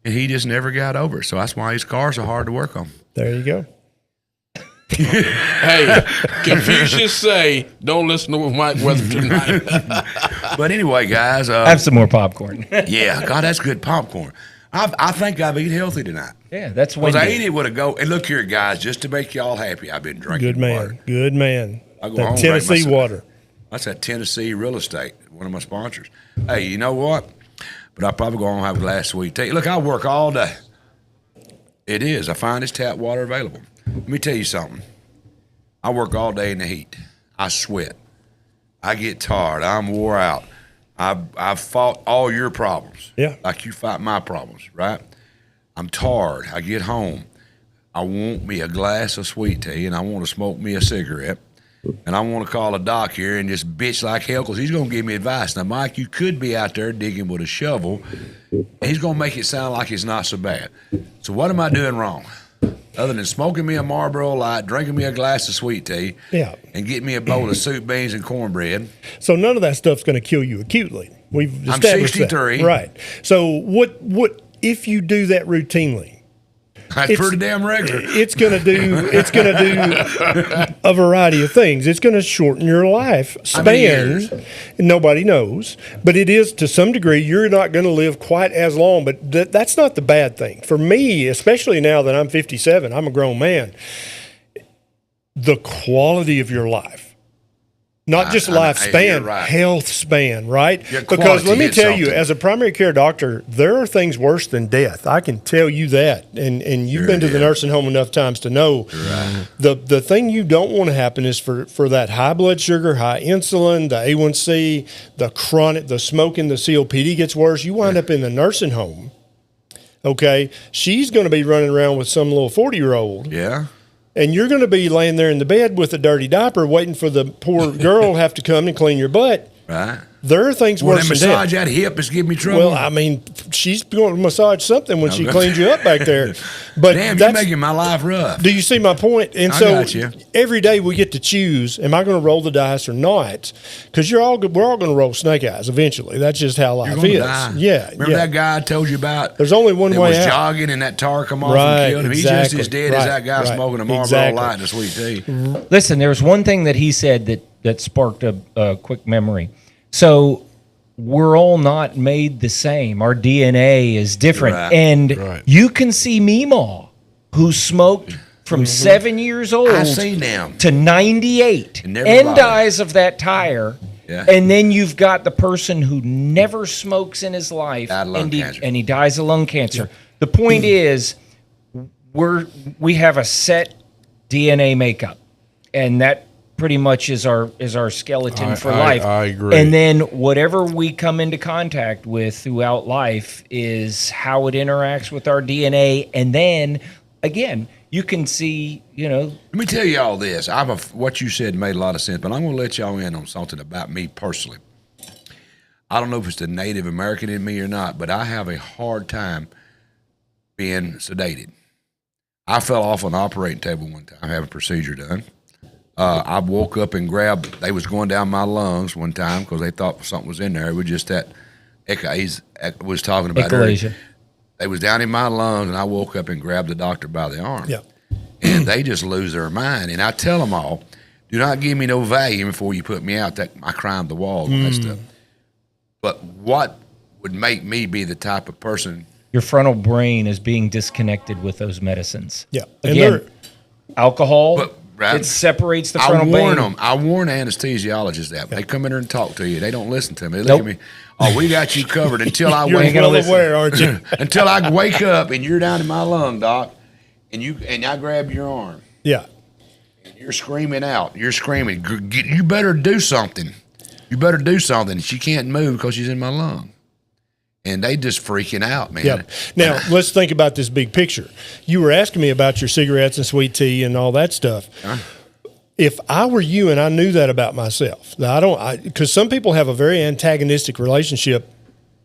and he just never got over it. So that's why his cars are hard to work on. There you go. Hey, Confucius say, don't listen to Mike Weatherford tonight. But anyway, guys. Have some more popcorn. Yeah, God, that's good popcorn. I think I've eaten healthy tonight. Yeah, that's Because I windy. ate it with a go. And look here, guys, just to make y'all happy, I've been drinking Good man. water. Good man. I go That home and Tennessee drink myself. water. That's that Tennessee real estate, one of my sponsors. Hey, you know what? But I'll probably go home and have a glass of sweet tea. Look, I work all day. It is. I find this tap water available. Let me tell you something. I work all day in the heat. I sweat. I get tired. I'm wore out. I've fought all your problems. Yeah. Like you fight my problems, right? I'm tired. I get home. I want me a glass of sweet tea, and I want to smoke me a cigarette. And I want to call a doc here and just bitch like hell because he's going to give me advice. Now, Mike, you could be out there digging with a shovel. And he's going to make it sound like it's not so bad. So what am I doing wrong? Other than smoking me a Marlboro Light, drinking me a glass of sweet tea, Yeah. and getting me a bowl of soup, beans, and cornbread. So none of that stuff's going to kill you acutely. We've I'm established 63. that. Right. So what if you do that routinely? That's pretty damn regular. It's going to do a variety of things. It's going to shorten your life How many span. years? Nobody knows, but it is to some degree. You're not going to live quite as long, but that's not the bad thing for me, especially now that I'm 57. I'm a grown man. The quality of your life. Not just lifespan, you're right. health span, right? Your Because quality let me is tell you, something. as a primary care doctor, there are things worse than death. I can tell you that. And you've been to the nursing home enough times to know the thing you don't want to happen is for that high blood sugar, high insulin, the A1C, the chronic, the smoking, the COPD gets worse. You wind up in the nursing home. Okay. She's going to be running around with some little 40-year-old. Yeah. And you're going to be laying there in the bed with a dirty diaper waiting for the poor girl to have to come and clean your butt. Right. There are things Well, worse that than massage death. that hip is giving me trouble. Well, I mean, she's going to massage something when she Okay. cleans you up back there. But Damn, you're that's, making my life rough. do you see my point? And I so got you. every day we get to choose, am I going to roll the dice or not? Because we're all going to roll snake eyes eventually. That's just how life You're gonna is. die. Yeah. Remember that guy I told you about? There's only one that way was out. jogging and that tar come off Right, and killed him. He's just as exactly. dead as Right, that guy right. smoking a Marlboro Exactly. Light and a sweet tea. Listen, there was one thing that he said that sparked a quick memory. So we're all not made the same. Our DNA is different. Right. And you can see Meemaw, who smoked from 7 years old I seen them. to 98 And never and bothered. dies of that tire. Yeah. And then you've got the person who never smokes in his life Died of lung cancer. and he dies of lung cancer. The point is we have a set DNA makeup, and that pretty much is our skeleton for life. I agree. And then whatever we come into contact with throughout life is how it interacts with our DNA. And then again, you can see, Let me tell you all this. What you said made a lot of sense, but I'm going to let y'all in on something about me personally. I don't know if it's the Native American in me or not, but I have a hard time being sedated. I fell off an operating table one time, having a procedure done. I woke up and they was going down my lungs one time because they thought something was in there. It was just that was talking about echolalia. They was down in my lungs, and I woke up and grabbed the doctor by the arm. Yeah. And they just lose their mind. And I tell them all, do not give me no Valium before you put me out. I climbed the walls and that stuff. But what would make me be the type of person? Your frontal brain is being disconnected with those medicines. Yeah. And Again, alcohol, It separates the frontal vein. I warn anesthesiologists that when they come in here and talk to you, they don't listen to me. They look at me. Oh, we got you covered until I You're wake well up. aware, aren't you? Until I wake up and you're down in my lung, doc, and I grab your arm. Yeah. And you're screaming out. You're screaming. You better do something. You better do something. She can't move because she's in my lung. And they just freaking out, man. Yep. Now, let's think about this big picture. You were asking me about your cigarettes and sweet tea and all that stuff. If I were you and I knew that about myself, because some people have a very antagonistic relationship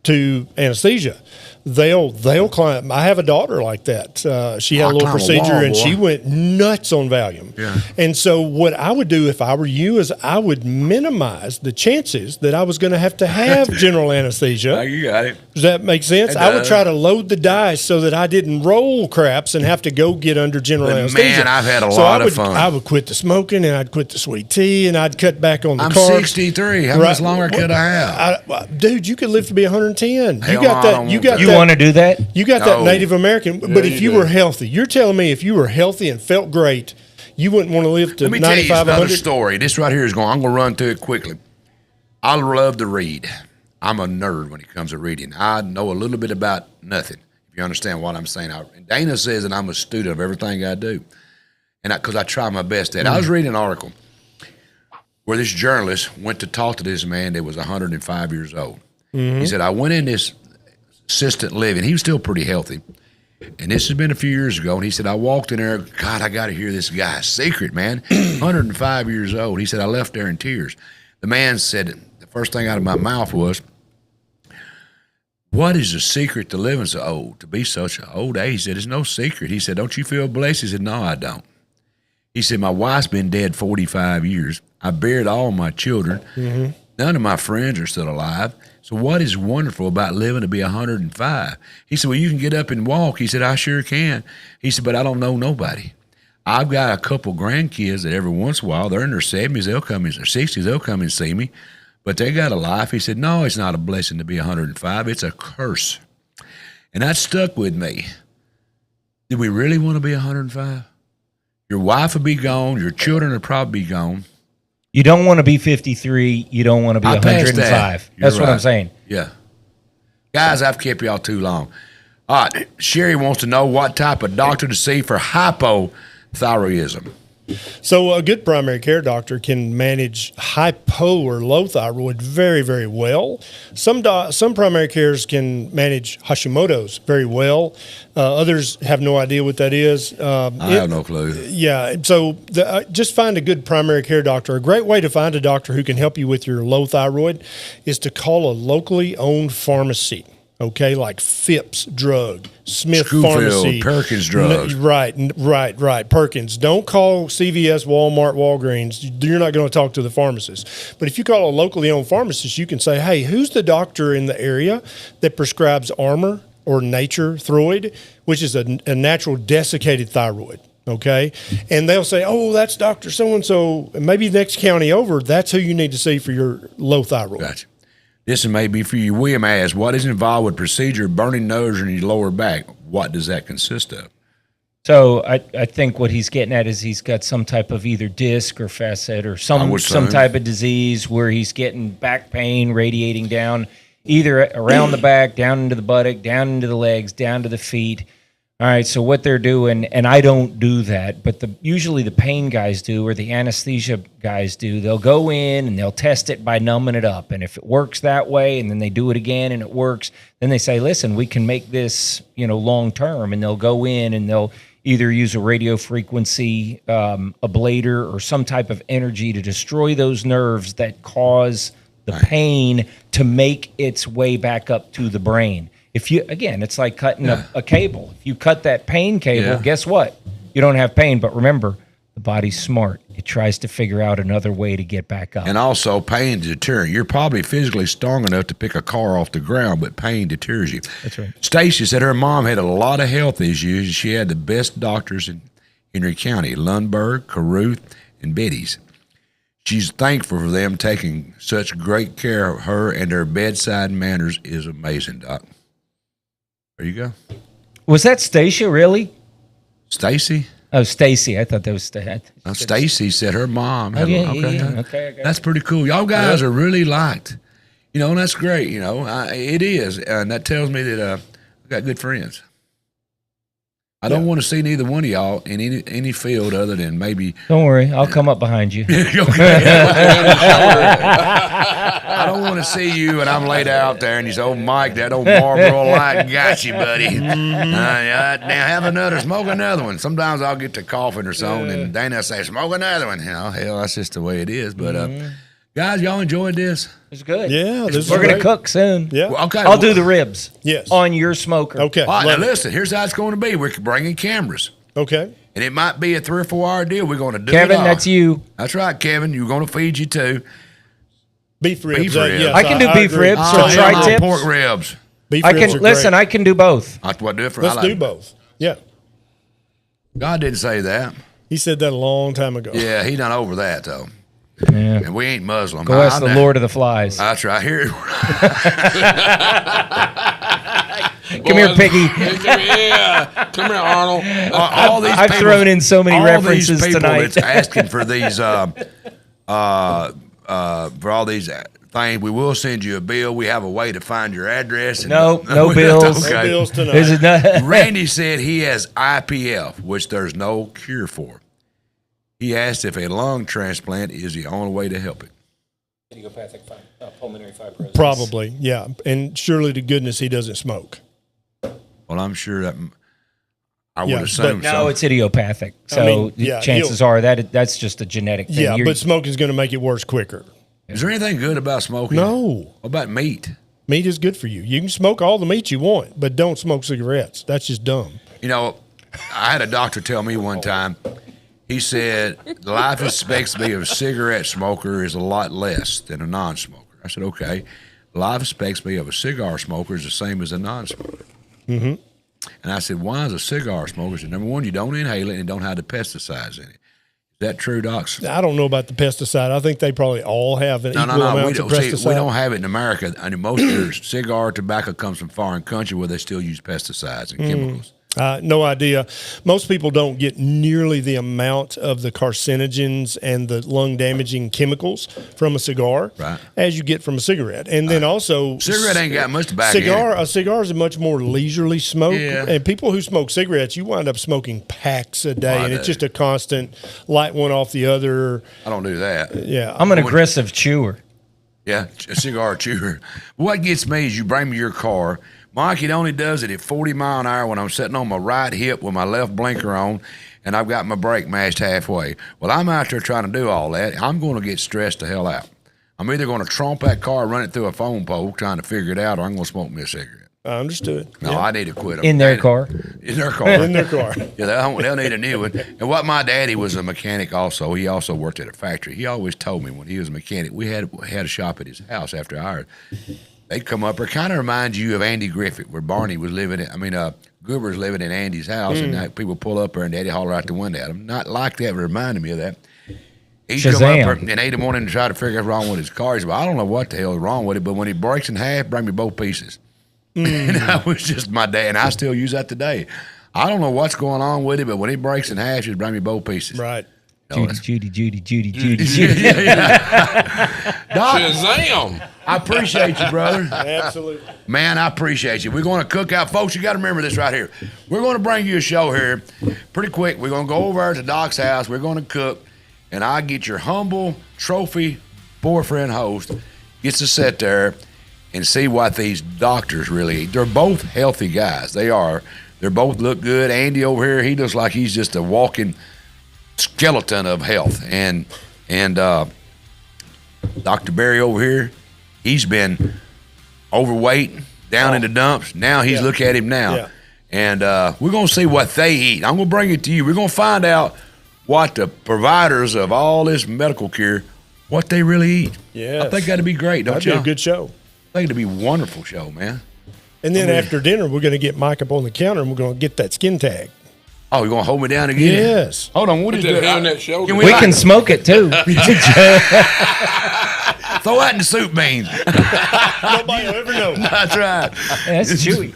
to anesthesia. They'll climb. I have a daughter like that. She had a little procedure and she went nuts on Valium. Yeah. And so what I would do if I were you is I would minimize the chances that I was going to have general anesthesia. You got it. Does that make sense? I would try to load the dice so that I didn't roll craps and have to go get under general anesthesia. Man, I've had a lot of fun. I would quit the smoking and I'd quit the sweet tea and I'd cut back on the I'm carbs. 63. How much longer could I have? Dude, you could live to be 110. Hell, You want to do that? You got that Native American, but if you were healthy, you're telling me if you were healthy and felt great, you wouldn't want to live to 95, 100? Let me tell you another story. This right here is I'm going to run through it quickly. I love to read. I'm a nerd when it comes to reading. I know a little bit about nothing, if you understand what I'm saying. Dana says that I'm a student of everything I do, and because I try my best at it. I was reading an article where this journalist went to talk to this man that was 105 years old. He said, I went in this assisted living. He was still pretty healthy. And this has been a few years ago. And he said, I walked in there. God, I got to hear this guy's secret, man. 105 years old. He said, I left there in tears. The man said, the first thing out of my mouth was, what is the secret to living so old, to be such an old age? He said, it's no secret. He said, don't you feel blessed? He said, no, I don't. He said, my wife's been dead 45 years. I buried all my children. None of my friends are still alive. So what is wonderful about living to be 105? He said, well, you can get up and walk. He said, I sure can. He said, but I don't know nobody. I've got a couple grandkids that every once in a while, they're in their 70s, they'll come in, their 60s, they'll come and see me. But they got a life. He said, no, it's not a blessing to be 105. It's a curse. And that stuck with me. Do we really want to be 105? Your wife will be gone. Your children will probably be gone. You don't want to be 53. You don't want to be 105. That's what I'm saying. Yeah. Guys, I've kept y'all too long. All right. Sherry wants to know what type of doctor to see for hypothyroidism. So a good primary care doctor can manage hypo or low thyroid very, very well. Some primary cares can manage Hashimoto's very well. Others have no idea what that is. I have no clue. Yeah, so just find a good primary care doctor. A great way to find a doctor who can help you with your low thyroid is to call a locally owned pharmacy. Okay, like Phipps Drug, Smith Pharmacy, Perkins Drugs. Right. Perkins. Don't call CVS, Walmart, Walgreens. You're not going to talk to the pharmacist. But if you call a locally owned pharmacist, you can say, hey, who's the doctor in the area that prescribes Armour or Nature Throid, which is a natural desiccated thyroid. Okay. And they'll say, oh, that's Dr. So-and-so. And maybe next county over, that's who you need to see for your low thyroid. Gotcha. This may be for you. William asks, what is involved with procedure burning nose in your lower back? What does that consist of? So I think what he's getting at is he's got some type of either disc or facet or some type of disease where he's getting back pain radiating down either around the back, down into the buttock, down into the legs, down to the feet. All right, so what they're doing, and I don't do that, but usually the pain guys do or the anesthesia guys do, they'll go in and they'll test it by numbing it up. And if it works that way and then they do it again and it works, then they say, listen, we can make this, long term. And they'll go in and they'll either use a radio frequency ablator or some type of energy to destroy those nerves that cause the pain to make its way back up to the brain. It's like cutting a cable. If you cut that pain cable, guess what? You don't have pain. But remember, the body's smart. It tries to figure out another way to get back up. And also, pain deters. You're probably physically strong enough to pick a car off the ground, but pain deters you. That's right. Stacy said her mom had a lot of health issues. She had the best doctors in Henry County, Lundberg, Caruth, and Betty's. She's thankful for them taking such great care of her, and their bedside manners is amazing, Doc. There you go. Was that Stacia, really? Stacy? Oh, Stacy. I thought that was Stacy said her mom. Oh, yeah, okay. yeah. Okay. That's pretty cool. Y'all guys are really liked. You know, and that's great. You know, it is. And that tells me that I got good friends. I don't want to see neither one of y'all in any field other than maybe. Don't worry, I'll come up behind you. I don't want to see you and I'm laid out there and you say, "Oh, Mike, that old Marlboro Light got you, buddy." Now smoke another one. Sometimes I'll get to coughing or something, and Dana say, "Smoke another one." You know, hell, that's just the way it is. But guys, y'all enjoyed this? It's good. Yeah, we're going to cook soon. Yeah. Well, okay. I'll do the ribs. Yes. On your smoker. Okay. All right, now listen, here's how it's going to be. We're bringing cameras. Okay. And it might be a 3 or 4 hour deal. We're going to do Kevin, it all. that's you. That's right, Kevin. You're going to feed you too. Beef ribs. Beef ribs. Yes, I can do beef agree. ribs or hell no, tri-tips. pork ribs. Beef I ribs can are listen. great. I can do both. That's what different. Let's do both. Yeah. God didn't say that. He said that a long time ago. Yeah, he done over that though. Yeah. And we ain't Muslim. Go ask the Lord of the Flies. That's right. Here. Come here, Piggy. Come here, Arnold. All these I've people- thrown in so many all references these people tonight. that's asking for these for all these things. We will send you a bill. We have a way to find your address. And No bills. No bills tonight. This is not. Randy said he has IPF, which there's no cure for. He asked if a lung transplant is the only way to help it. Idiopathic pulmonary fibrosis. Probably, yeah. And surely to goodness he doesn't smoke. Well, I'm sure that I Yeah, would assume but so. No, it's idiopathic. So I mean, yeah, chances are that's just a genetic thing. Yeah, You're- but smoking's going to make it worse quicker. Is there anything good about smoking? No. What about meat? Meat is good for you. You can smoke all the meat you want, but don't smoke cigarettes. That's just dumb. You know, I had a doctor tell me one time, he said the life expectancy of a cigarette smoker is a lot less than a non-smoker. I said, okay. The life expectancy of a cigar smoker is the same as a non-smoker. Mm-hmm. And I said, why is a cigar smoker? He said, number one, you don't inhale it and don't have the pesticides in it. Is that true, Doc? I don't know about the pesticide. I think they probably all have an equal amount of pesticide. We don't have it in America. I mean, most of their cigar tobacco comes from foreign country where they still use pesticides and chemicals. No idea. Most people don't get nearly the amount of the carcinogens and the lung damaging chemicals from a cigar as you get from a cigarette. And then also, cigarette ain't got much tobacco in it. A cigar is a much more leisurely smoke. Yeah. And people who smoke cigarettes, you wind up smoking packs a day, and it's just a constant light one off the other. I don't do that. Yeah, I'm an aggressive chewer. Yeah, a cigar chewer. What gets me is you bring me your car. Mike, it only does it at 40 mile an hour when I'm sitting on my right hip with my left blinker on and I've got my brake mashed halfway. Well, I'm out there trying to do all that. I'm going to get stressed the hell out. I'm either going to tromp that car, run it through a phone pole trying to figure it out, or I'm going to smoke me a cigarette. I understood. No, I need to quit. In their car. In their car. In their car. Yeah, they'll need a new one. And what my daddy was a mechanic also. He also worked at a factory. He always told me when he was a mechanic, we had a shop at his house after ours. They'd come up there, kind of reminds you of Andy Griffith, where Barney was living Goober's living in Andy's house, and people pull up there and Daddy holler out the window at him. Not like that, but reminded me of that. He'd come up there at 8 in the morning and try to figure out what's wrong with his car. He said, well, I don't know what the hell is wrong with it, but when it breaks in half, bring me both pieces. And that was just my dad, and I still use that today. I don't know what's going on with it, but when it breaks in half, just bring me both pieces. Right. Judy. Doc, Shazam! I appreciate you, brother. Absolutely. Man, I appreciate you. We're going to cook out. Folks, you got to remember this right here. We're going to bring you a show here pretty quick. We're going to go over to Doc's house. We're going to cook, and I get your humble trophy boyfriend host gets to sit there and see what these doctors really eat. They're both healthy guys. They are. They both look good. Andy over here, he looks like he's just a walking skeleton of health. And Dr. Barry over here, he's been overweight, down in the dumps. Now he's look at him now. Yeah. And we're going to see what they eat. I'm going to bring it to you. We're going to find out what the providers of all this medical care, what they really eat. Yes. I think that'd be great, don't That'd you? be a good show. I think it'd be a wonderful show, man. And then after dinner, we're going to get Mike up on the counter and we're going to get that skin tag. Oh, you're going to hold me down again? Yes. Hold on. We'll just do it. on that shoulder. We can smoke it too. Throw that in the soup beans. Nobody will ever know. That's right. That's chewy.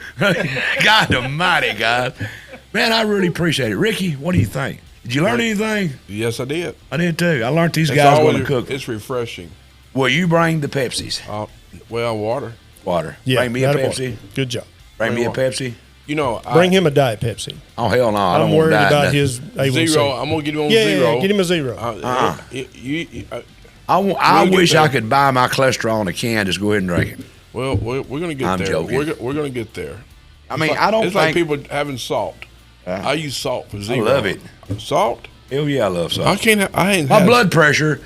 God almighty, guys. Man, I really appreciate it. Ricky, what do you think? Did you learn anything? Yes, I did. I did too. I learned these guys want to cook. It's refreshing. Well, you bring the Pepsis. Water. Water. Yeah, Bring me a Pepsi. Good job. Bring me a Pepsi. You know, bring him a Diet Pepsi. Oh hell no! I don't I'm want worried diet about nothing. his A1C. Zero. I'm gonna get him on Yeah, zero. get him a zero. I wish I could buy my cholesterol in a can. Just go ahead and drink it. Well, we're gonna get I'm there. joking. We're gonna get there. I mean, I don't It's think like people having salt. I use salt for zero. I love it. Salt? Hell yeah, I love salt. I ain't. My blood pressure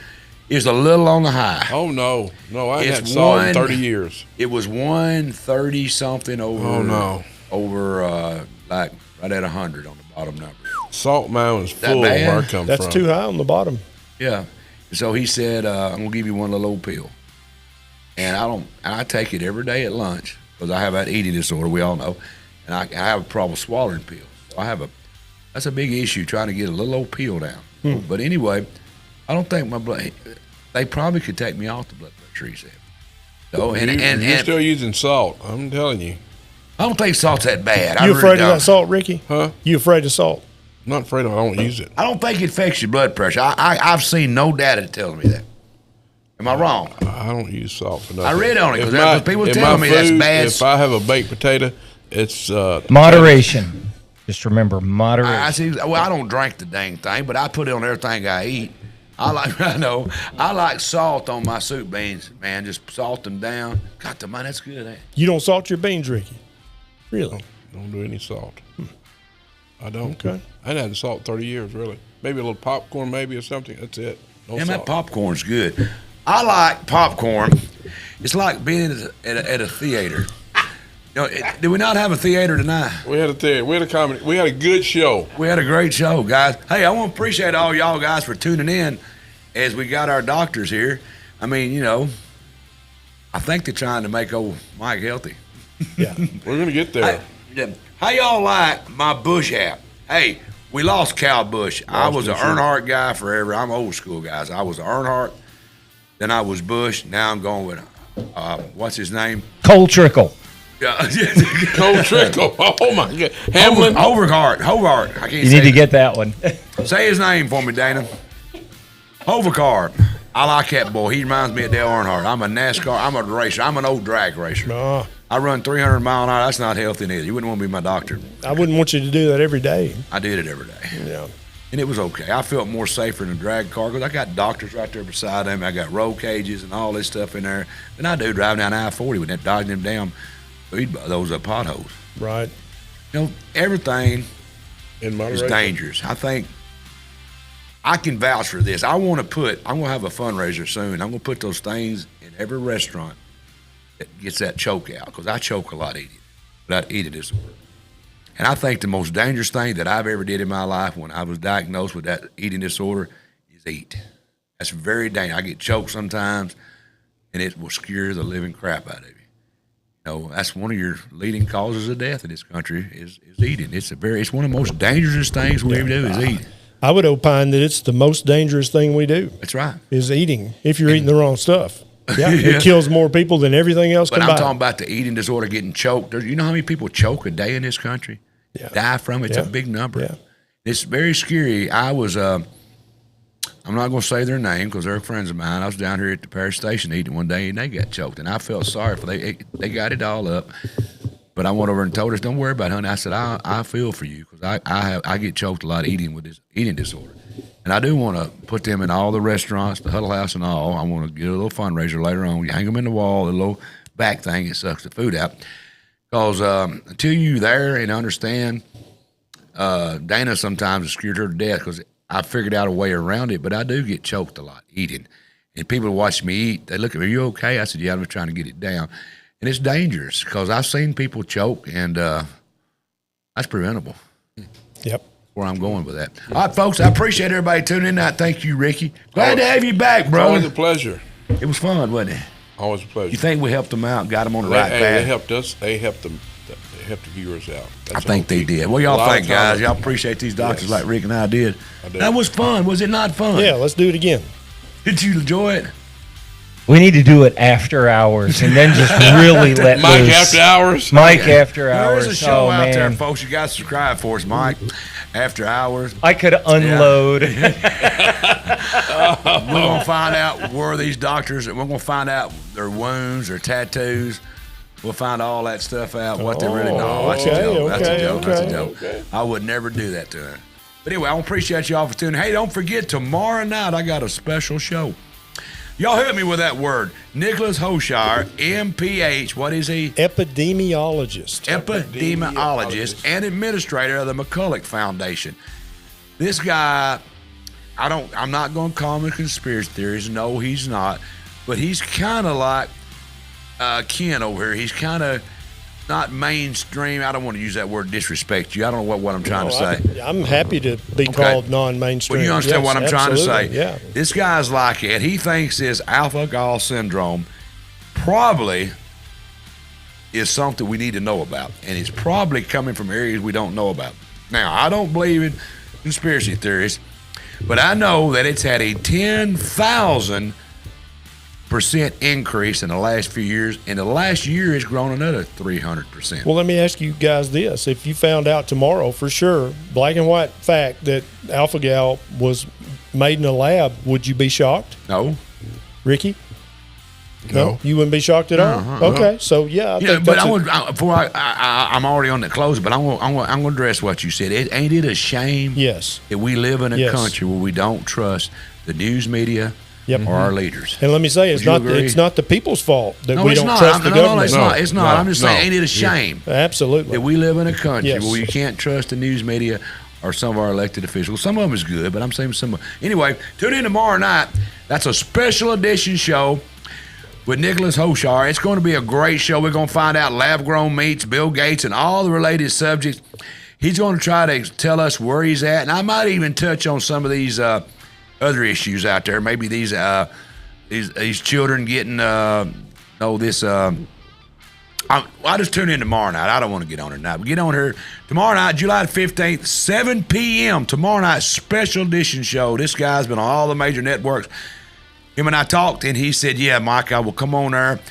is a little on the high. Oh no, I ain't It's had salt in one- 30 years. It was 130 something over. Oh no. Over like right at 100 on the bottom number. Salt mountain's That full bad? where I come That's from. too high on the bottom. Yeah. So he said, I'm gonna give you one little old pill, and I take it every day at lunch because I have that eating disorder. We all know, and I have a problem swallowing pills. So that's a big issue trying to get a little old pill down. But anyway, I don't think my blood. They probably could take me off the blood pressure. He said. So You're still using salt. I'm telling you. I don't think salt's that bad. You afraid of that salt, Ricky? Huh? You afraid of salt? I'm not afraid of it. I don't use it. I don't think it affects your blood pressure. I've seen no data telling me that. Am I wrong? I don't use salt for nothing. I read on it If because people if tell my me that's food, bad. If I have a baked potato, it's Moderation. Just remember moderation. I see. Well, I don't drink the dang thing, but I put it on everything I eat. I like salt on my soup beans, man. Just salt them down. God, the man, that's good. You don't salt your beans, Ricky? Really? Don't do any salt. I don't. Okay. I ain't had salt 30 years, really. Maybe a little popcorn, maybe, or something. That's it. No Man, salt. that popcorn's good. I like popcorn. It's like being at a theater. You know, did we not have a theater tonight? We had a theater. We had a comedy. We had a good show. We had a great show, guys. Hey, I want to appreciate all y'all guys for tuning in as we got our doctors here. I mean, you know, I think they're trying to make old Mike healthy. Yeah. We're going to get there. How y'all like my Bush hat? Hey, we lost Cal Bush. I was an Earnhardt guy forever. I'm old school, guys. I was Earnhardt, then I was Bush. Now I'm going with, what's his name? Cole Trickle. Yeah. Cole Trickle. Oh, my God. Hamlin. Hobart. I can't You say need to it. get that one. Say his name for me, Dana. Hovercard. I like that boy. He reminds me of Dale Earnhardt. I'm a NASCAR. I'm a racer. I'm an old drag racer. No. I run 300 mile an hour. That's not healthy neither. You wouldn't want to be my doctor. I wouldn't want you to do that every day. I did it every day. Yeah. And it was okay. I felt more safer in a drag car because I got doctors right there beside them. I got roll cages and all this stuff in there. Than I do driving down I-40 with that dodging them down those potholes. Right. You know, everything In is moderation. dangerous. I think I can vouch for this. I'm going to have a fundraiser soon. I'm going to put those things in every restaurant that gets that choke out because I choke a lot eating disorder. And I think the most dangerous thing that I've ever did in my life when I was diagnosed with that eating disorder is eat. That's very dangerous. I get choked sometimes, and it will scare the living crap out of you. You know, that's one of your leading causes of death in this country is eating. It's one of the most dangerous things we ever do is eat. I would opine that it's the most dangerous thing we do. That's right. Is eating. If you're eating the wrong stuff. Yeah, Yeah. It kills more people than everything else But combined. I'm talking about the eating disorder, getting choked. You know how many people choke a day in this country? Yeah. Die from it. It's Yeah. a big number. Yeah. It's very scary. I was, I'm not going to say their name because they're friends of mine. I was down here at the parish station eating one day and they got choked. And I felt sorry for them. They got it all up. But I went over and told us, don't worry about it, honey. I said, I feel for you because I get choked a lot eating with this eating disorder. And I do want to put them in all the restaurants, the Huddle House and all. I want to get a little fundraiser later on. You hang them in the wall, the little back thing, it sucks the food out. Because until you there and understand, Dana sometimes is scared her to death because I figured out a way around it, but I do get choked a lot eating. And people watch me eat, they look at me, are you okay? I said, yeah, I'm just trying to get it down. And it's dangerous because I've seen people choke, and that's preventable. Yep. Where I'm going with that. All right, folks, I appreciate everybody tuning in tonight. Thank you, Ricky. Glad to have you back, bro. Always a pleasure. It was fun, wasn't it? Always a pleasure. You think we helped them out, got them on the right path? They helped us. They helped them. They helped the viewers out. I think they did. What y'all think, guys? Y'all appreciate these doctors like Rick and I did. That was fun. Was it not fun? Yeah, let's do it again. Did you enjoy it? We need to do it after hours and then just really let Mike loose. after hours. Mike after hours. There's a show out man. there, folks. You got to subscribe for us, Mike. after hours. I could unload. We're going to find out where these doctors, we're going to find out their wounds, their tattoos. We'll find all that stuff out, what they really know. That's a joke. That's a joke. That's a joke. I would never do that to her. But anyway, I appreciate y'all for tuning in. Hey, don't forget, tomorrow night I got a special show. Y'all help me with that word. Nicholas Hoshire, MPH, what is he? Epidemiologist And administrator of the McCulloch Foundation. This guy, I'm not going to call him a conspiracy theorist. No, he's not. But he's kind of like Ken over here. He's kind of not mainstream. I don't want to use that word disrespect you. I don't know what I'm trying to say. I'm happy to be called non-mainstream. Well, you understand what I'm trying to say. Yeah. This guy's like it. He thinks this alpha-gal syndrome probably is something we need to know about. And it's probably coming from areas we don't know about. Now, I don't believe in conspiracy theories, but I know that it's had a 10,000% increase in the last few years, and the last year has grown another 300%. Well, let me ask you guys this. If you found out tomorrow for sure, black and white fact, that Alpha Gal was made in a lab, would you be shocked? No. Ricky? No. You wouldn't be shocked at all? Okay, so yeah. I think but that's I'm already on the close, but I'm going to address what you said. Ain't it a shame that we live in a country where we don't trust the news media or our leaders? And let me say, it's not the people's fault that we don't trust the government. No, it's not. I'm just saying, ain't it a shame? Absolutely. That we live in a country where you can't trust the news media or some of our elected officials. Some of them is good, but I'm saying some. Anyway, tune in tomorrow night. That's a special edition show with Nicholas Hoshire. It's going to be a great show. We're going to find out lab-grown meats, Bill Gates, and all the related subjects. He's going to try to tell us where he's at, and I might even touch on some of these other issues out there. Maybe these children getting I'll just tune in tomorrow night. I don't want to get on it tonight. But get on here tomorrow night, July 15th, 7 p.m. Tomorrow night, special edition show. This guy's been on all the major networks. Him and I talked, and he said, yeah, Mike, I will come on there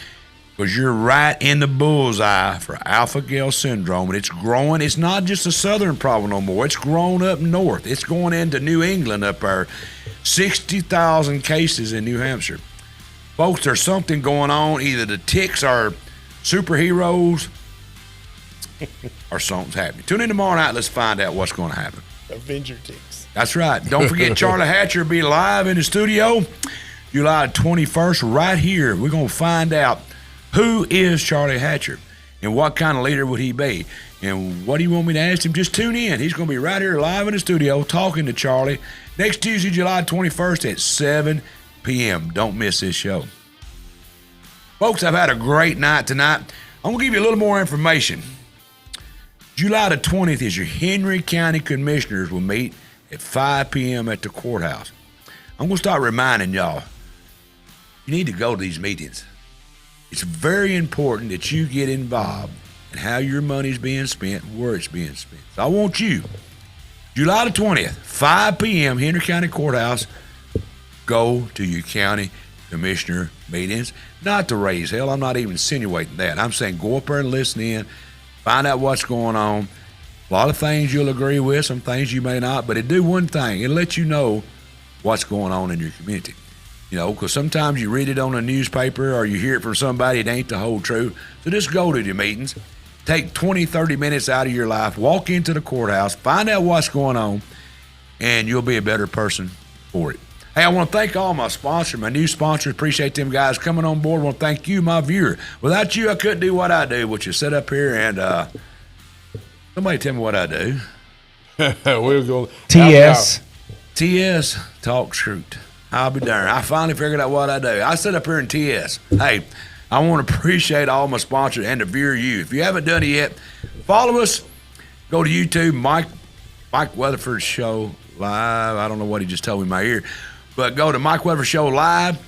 because you're right in the bullseye for alpha-gal syndrome. And it's growing. It's not just a southern problem no more. It's grown up north. It's going into New England up there. 60,000 cases in New Hampshire. Folks, there's something going on. Either the ticks are superheroes or something's happening. Tune in tomorrow night. Let's find out what's going to happen. Avenger ticks. That's right. Don't forget, Charlie Hatcher will be live in the studio July 21st right here. We're going to find out who is Charlie Hatcher and what kind of leader would he be. And what do you want me to ask him? Just tune in. He's going to be right here live in the studio talking to Charlie next Tuesday, July 21st at 7 p.m. Don't miss this show. Folks, I've had a great night tonight. I'm going to give you a little more information. July the 20th is your Henry County Commissioners will meet at 5 p.m. at the courthouse. I'm going to start reminding y'all, you need to go to these meetings. It's very important that you get involved in how your money's being spent, where it's being spent. So I want you, July the 20th, 5 p.m., Henry County Courthouse, go to your county commissioner meetings. Not to raise hell, I'm not even insinuating that. I'm saying go up there and listen in, find out what's going on. A lot of things you'll agree with, some things you may not, but it do one thing. It'll let you know what's going on in your community. You know, because sometimes you read it on a newspaper or you hear it from somebody, it ain't the whole truth. So just go to the meetings. Take 20, 30 minutes out of your life, walk into the courthouse, find out what's going on, and you'll be a better person for it. Hey, I want to thank all my sponsors, my new sponsors. Appreciate them guys coming on board. I want to thank you, my viewer. Without you, I couldn't do what I do, which is sit up here and somebody tell me what I do. We'll go. TS. TS, talk truth. I'll be darned. I finally figured out what I do. I sit up here in TS. Hey, I want to appreciate all my sponsors and to view you. If you haven't done it yet, follow us. Go to YouTube, Mike Weatherford Show Live. I don't know what he just told me in my ear. But go to Mike Weatherford Show Live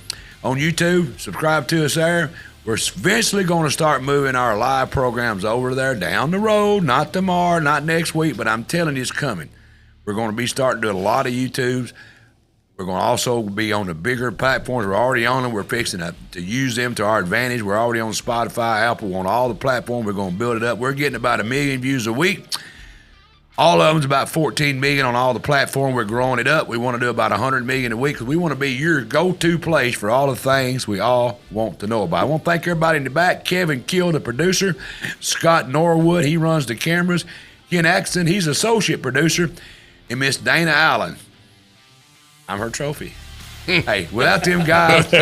on YouTube. Subscribe to us there. We're eventually going to start moving our live programs over there down the road. Not tomorrow, not next week, but I'm telling you it's coming. We're going to be starting to do a lot of YouTubes. We're going to also be on the bigger platforms. We're already on them. We're fixing to use them to our advantage. We're already on Spotify, Apple, on all the platforms. We're going to build it up. We're getting about 1 million views a week. All of them's about 14 million on all the platform. We're growing it up. We want to do about 100 million a week because we want to be your go-to place for all the things we all want to know about. I want to thank everybody in the back. Kevin Kill, the producer. Scott Norwood, he runs the cameras. Ken Axton, he's associate producer. And Miss Dana Allen, I'm her trophy. Hey, without them guys. We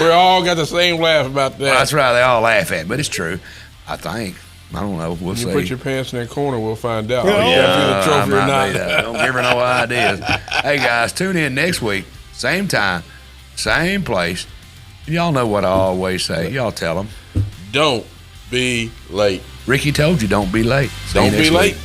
all got the same laugh about that. Well, that's right. They all laugh at it, but it's true, I think. I don't know. We'll see. You put your pants in that corner, we'll find out. Yeah, the trophy or not. Don't give her no ideas. Hey, guys, tune in next week. Same time, same place. Y'all know what I always say. Y'all tell them. Don't be late. Ricky told you, don't be late. See Don't you next be late. week.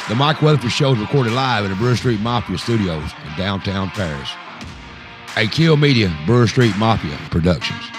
The Mike Weatherford Show is recorded live at the Brewer Street Mafia Studios in downtown Paris. A Kill Media, Brewer Street Mafia Productions.